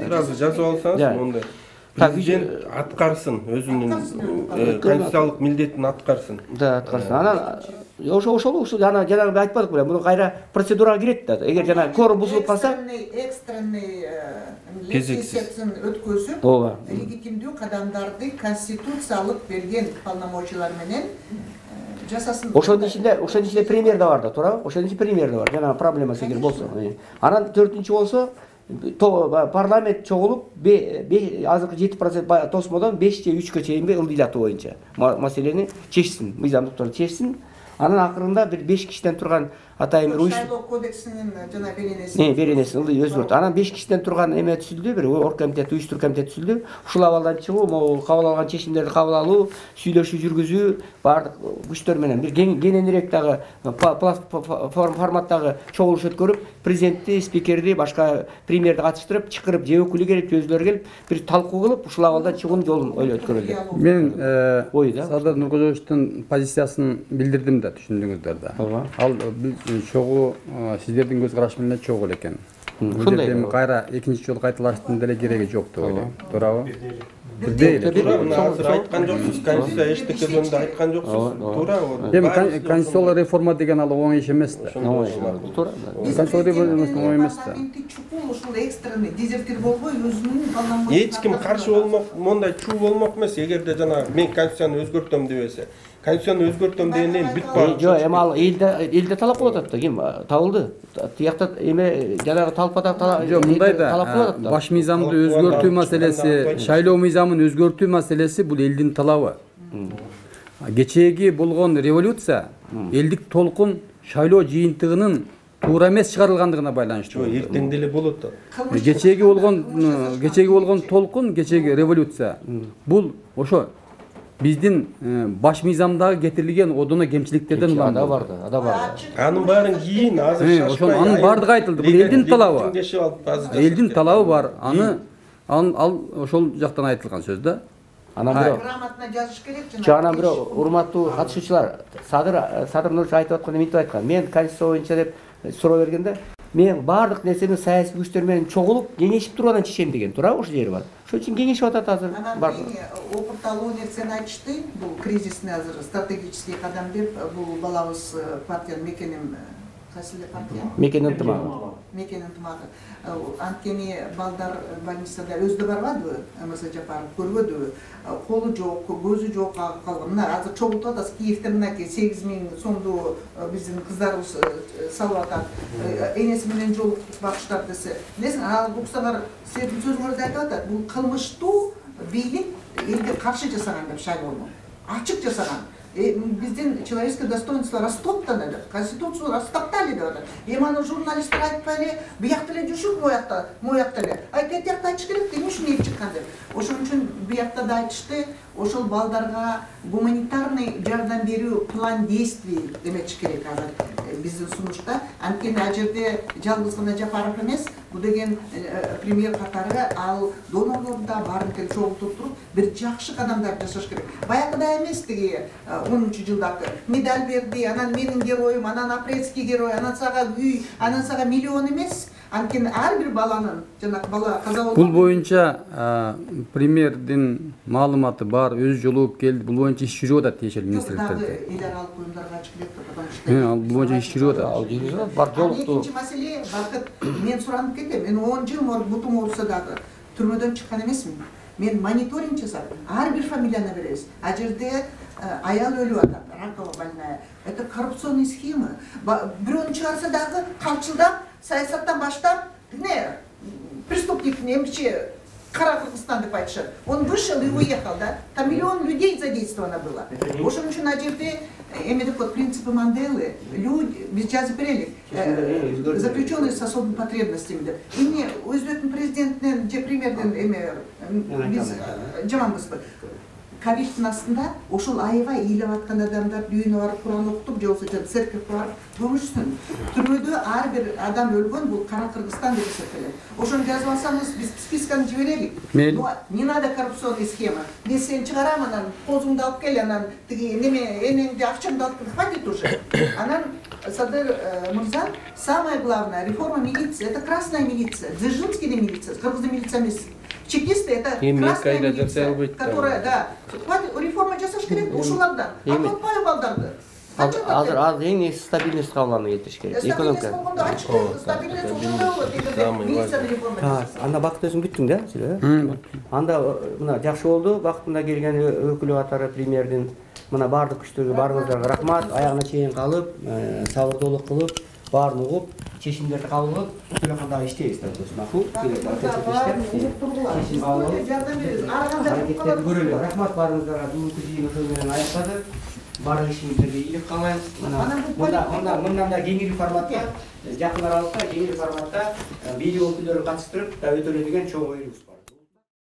сразу жазып алсаңыз, мондай. Президент аткарсын, өзүнүн конституциялык милдетин аткарсын. Да, аткарсын. Анан ошол жанагы айтпадык беле, муну кайра процедурага кирет да. Эгер жана кворум бузулуп калса, экстренный сессиясын өткөзүп, легитимдүү кадамдарды конституциялык берген полномочиялар менен жасасын. Ошонун ичинде премьер да бар да, туурабы? Ошонун ичинде премьер да бар. Жана проблемасы эгер болсо. Анан төртүнчү болсо, парламент чогулуп, азыркы 7% тосмодон 5 же 3-кө чейинби ылдыйлатуу боюнча маселени чечсин, мыйзамдыктарды чечсин. Анан акырында бир 5 кишиден турган атайын бир шайлоо кодексинин жана беренесин өзгөртү. Анан 5 кишиден турган эме түзүлдү, бир оргкомитет, уюштуруу комитети түзүлдү. Ушул абалдан чыгуу, могу кабыл алган чечимдерди кабыл алуу, сүйлөшүү жүргүзүү, баардык күчтөр менен бир кененирээк дагы форматтагы чогулуш өткөрүп, президентти, спикерди, башка премьерди катыштырып, чакырып, же өкүлү келип, же өзүлөрү келип, бир талкуу кылып, ушул абалдан чыгуунун жолун ойлоп өткөрөлдү. Мен Садыр Нуркожоевичтин позициясын билдирдим да, түшүндүңүздөр да. Ал чогуу сиздердин көз караш менен чогуу эле экен. Ошондой кайра экинчи жолу кайталаштын деле кереги жок деп ойлойм. Туурабы? Бирдей эле. Азыр айткан жоксуз, конституция эчтеке жөнүндө айткан жоксуз. Туура. Эми конституциялык реформа деген ал оңой иш эмес да. Туура. Конституциялык реформа оңой эмес да. Ушул экстренный дезертир болбой, өзүнүн полномочиясын Эч ким каршы болмок, мондай чуу болмок эмес. Эгерде жана мен конституцияны өзгөртөм дебесе, конституцияны өзгөртөм дегенден бүт бар. Жок, эми ал элде талап кылып атат да, ким табылды. Тиякта эме жанагы талпада жок, мындай да. Баш мыйзамды өзгөртүү маселеси, шайлоо мыйзамын өзгөртүү маселеси бул элдин талабы. Кечээги болгон революция элдик толкун шайлоо жыйынтыгынын туура эмес чыгарылгандыгына байланыштуу. Эртең деле болот. Кечээги болгон толкун, кечээги революция бул ошо биздин баш мыйзамдагы кетирилген одоно кемчиликтерден улам. Ада бар. Анын баарын кийин азыр ошон анын баардыгы айтылды. Бул элдин талабы. Элдин талабы бар. Ал ошол жактан айтылган сөз да. Анан бирок грамотно жазыш керек жана. Жана бирок урматтуу катышуучулар, Садыр Нуркожоевич айтып атканда мынтип айткан. Мен конституция боюнча деп суроо бергенде, мен баардык нерсени саясий күчтөр менен чогулуп, кеңешип туруп анан чечем деген, туурабы, ошол жери бар. Ошон үчүн кеңешип атат азыр. Анан опыт алуу нерсени айтышты. Бул кризисный азыр стратегический кадам деп, бул балабыз партиянын мекеним кайсы партия? Мекен ынтымагы. Мекен ынтымагы. Анткени балдар больницада өзү барбадыбы? Мырза Жапаров көрбөдүбү? Колу жок, көзү жок калган. Мына азыр чогултуп атабыз. Киевде мынакей 8.000 сомду биздин кыздарыбыз салып атат. Энеси менен жолуктук багыштап десе. Несин ал уксалар сиздин сөзүңөрдө айтып атат. Бул кылмыштуу бийлик элге каршы жасаган деп шайлоону. Ачык жасаган. Биздин человеческое достоинство растоптано деп, конституцию растоптали деп атат. Аны журналисттер айтпайлы, биякта эле жүрүшүп, моякта эле. Кетиякта айтыш керек, эмне үчүн ээп чыккан деп. Ошон үчүн биякта да айтышты, ошол балдарга гуманитарный жардам берүү план действий демекчи керек азыр биздин сунушта. Анткени ал жерде жалгыз гана Жапаров эмес, бул деген премьер катары ал донорлорду да баарын чогултуп туруп бир жакшы кадамдар жасаш керек. Баягыда эмес тиги 10-жылдагы медаль берди, анан менин героюм, анан апрельский герой, анан сага үй, анан сага миллион эмес. Анткени ар бир баланын, жанагы бала каза болгон. Бул боюнча премьердин маалыматы бар, өзү жолугуп келди. Бул боюнча иш жүрүп атат тиешелүү министрликтерде. Эл аралык уюмдарга чыгып кетти, потому что Бул боюнча иш жүрүп атат. Бар жолукту. Экинчи маселе, бакыт мен суранып кетем. Мен 10 жыл бутум оорусо дагы түрмөдөн чыккан эмесмин. Мен мониторинг жасап, ар бир фамилияны беребиз. А жерде аял өлүп атат, раковая больная. Это коррупционный схема. Бирөөнү чыгарса дагы калчылдап, саясаттан баштап, преступник немче Кара Кыргызстан деп айтышат. Он вышел и уехал, да? Там миллион людей задействовано было. Ошон үчүн ал жерде эмедик вот принципы Манделы, люди, биз жазып берелик, заключенные с особыми потребностями деп. Эмне өзбектин президентинен же премьерден биз жаманбызбы. Ковидтин астында ошол аябай ыйлап аткан адамдар дүйнө барып Куран окутуп, же болбосо церковь барып көмүшсүн. Түрмөдө ар бир адам өлгөн, бул Кара Кыргызстан деп эсептелет. Ошону жазып алсаңыз, биз списканы жиберелик. Не надо коррупционная схема. Мен сени чыгарам, анан позуңду алып кел, анан тиги неме энеңди акчаңды алып кел, хватит уже. Анан Садыр Мурза, самое главное, реформа милиции, это красная милиция, Дзержинскийдин милиция, Кыргыздын милиция эмес. Чекисты это красная милиция, которая, да, реформа жасаш керек ушулардан. Атпай балдарды. Азыр эң стабильность кабыланы кетириш керек. Экономика. Анда бакыт өзүң бүттүң да, силер? Анда мына жакшы болду, бакытында келген өкүлү катары премьердин мына бардык күчтөргө барыңыздарга рахмат. Аягына чейин калып, сабырдуулук кылып, баарын угуп, чечимдерди кабыл кылып, ошондой иштейбиз да. Макул. Рахмат барыңыздарга. Бүгүнкү жыйын ошол менен аяктады. Барлық işimizde iyilik қалайын. Мындан да кеңири форматта, жақын аралықта, кеңири форматта видео өкілдерін қатыстырып, өтөлөнген чоң ойынымыз бар.